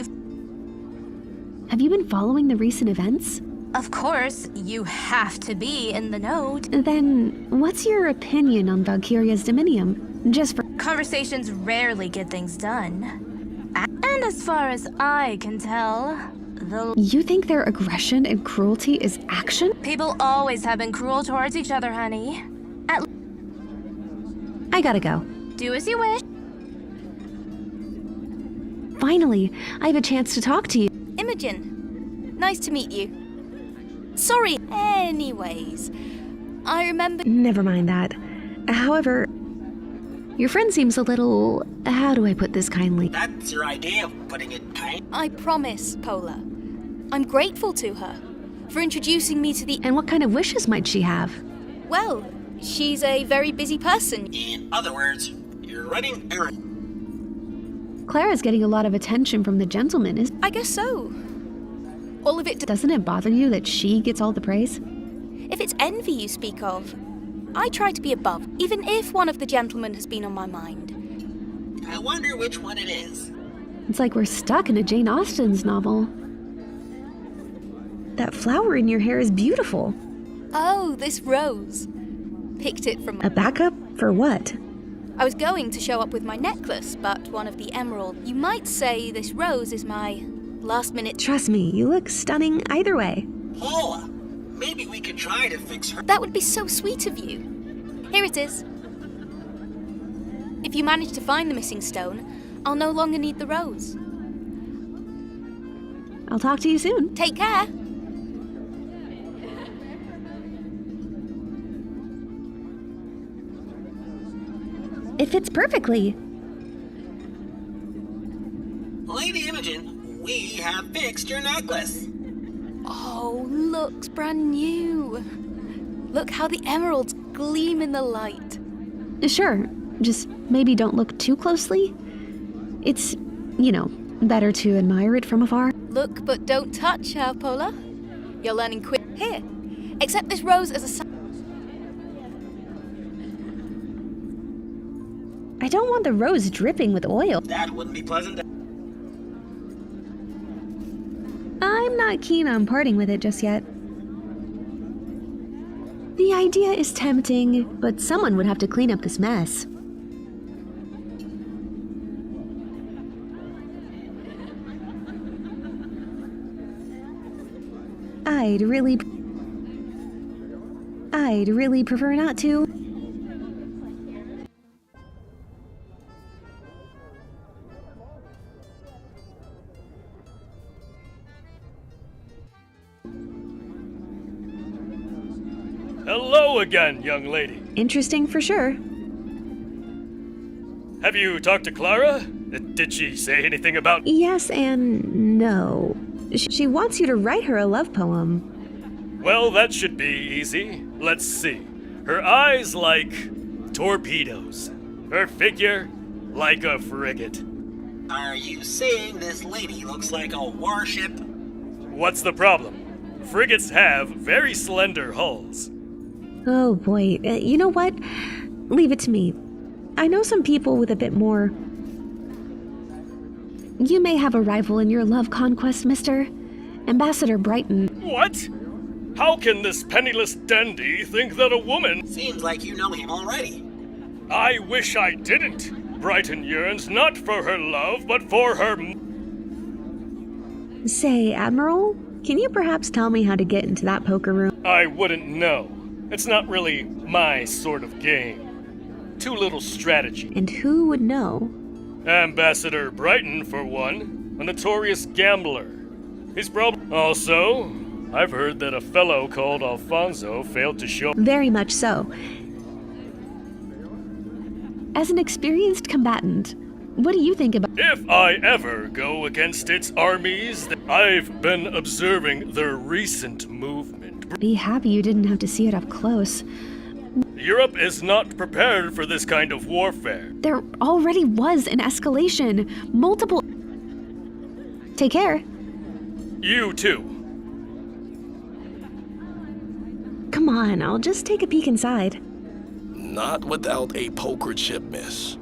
Have you been following the recent events? Of course, you have to be in the know. Then, what's your opinion on Valkiria's dominium? Just for... Conversations rarely get things done. And as far as I can tell, You think their aggression and cruelty is action? People always have been cruel towards each other, honey. I gotta go. Do as you wish. Finally, I have a chance to talk to you. Imogen, nice to meet you. Sorry. Anyways, I remember... Never mind that. However, your friend seems a little... How do I put this kindly? That's your idea of putting it kind? I promise, Pola. I'm grateful to her for introducing me to the... And what kind of wishes might she have? Well, she's a very busy person. In other words, you're running errands. Clara's getting a lot of attention from the gentleman, is... I guess so. All of it... Doesn't it bother you that she gets all the praise? If it's envy you speak of, I try to be above, even if one of the gentlemen has been on my mind. I wonder which one it is. It's like we're stuck in a Jane Austen's novel. That flower in your hair is beautiful. Oh, this rose. Picked it from... A backup? For what? I was going to show up with my necklace, but one of the emerald... You might say this rose is my last minute... Trust me, you look stunning either way. Pola, maybe we could try to fix her... That would be so sweet of you. Here it is. If you manage to find the missing stone, I'll no longer need the rose. I'll talk to you soon. Take care. It fits perfectly. Lady Imogen, we have fixed your necklace. Oh, looks brand new. Look how the emeralds gleam in the light. Sure, just maybe don't look too closely. It's, better to admire it from afar. Look but don't touch, Pola. You're learning quick. Here, accept this rose as a sign. I don't want the rose dripping with oil. That wouldn't be pleasant. I'm not keen on parting with it just yet. The idea is tempting, but someone would have to clean up this mess. I'd really prefer not to. Hello again, young lady. Interesting for sure. Have you talked to Clara? Did she say anything about... Yes and no. She wants you to write her a love poem. Well, that should be easy. Let's see. Her eyes like torpedoes. Her figure like a frigate. Are you saying this lady looks like a warship? What's the problem? Frigates have very slender hulls. Oh boy, you know what? Leave it to me. I know some people with a bit more... You may have a rival in your love conquest, mister. Ambassador Brighton. What? How can this penniless dandy think that a woman... Seems like you know him already. I wish I didn't. Brighton yearns not for her love, but for her... Say, Admiral, can you perhaps tell me how to get into that poker room? I wouldn't know. It's not really my sort of game. Too little strategy. And who would know? Ambassador Brighton, for one. A notorious gambler. He's probably... Also, I've heard that a fellow called Alfonso failed to show... Very much so. As an experienced combatant, what do you think about... If I ever go against its armies, I've been observing their recent movement. Be happy you didn't have to see it up close. Europe is not prepared for this kind of warfare. There already was an escalation. Multiple... Take care. You too. Come on, I'll just take a peek inside. Not without a poker chip, miss.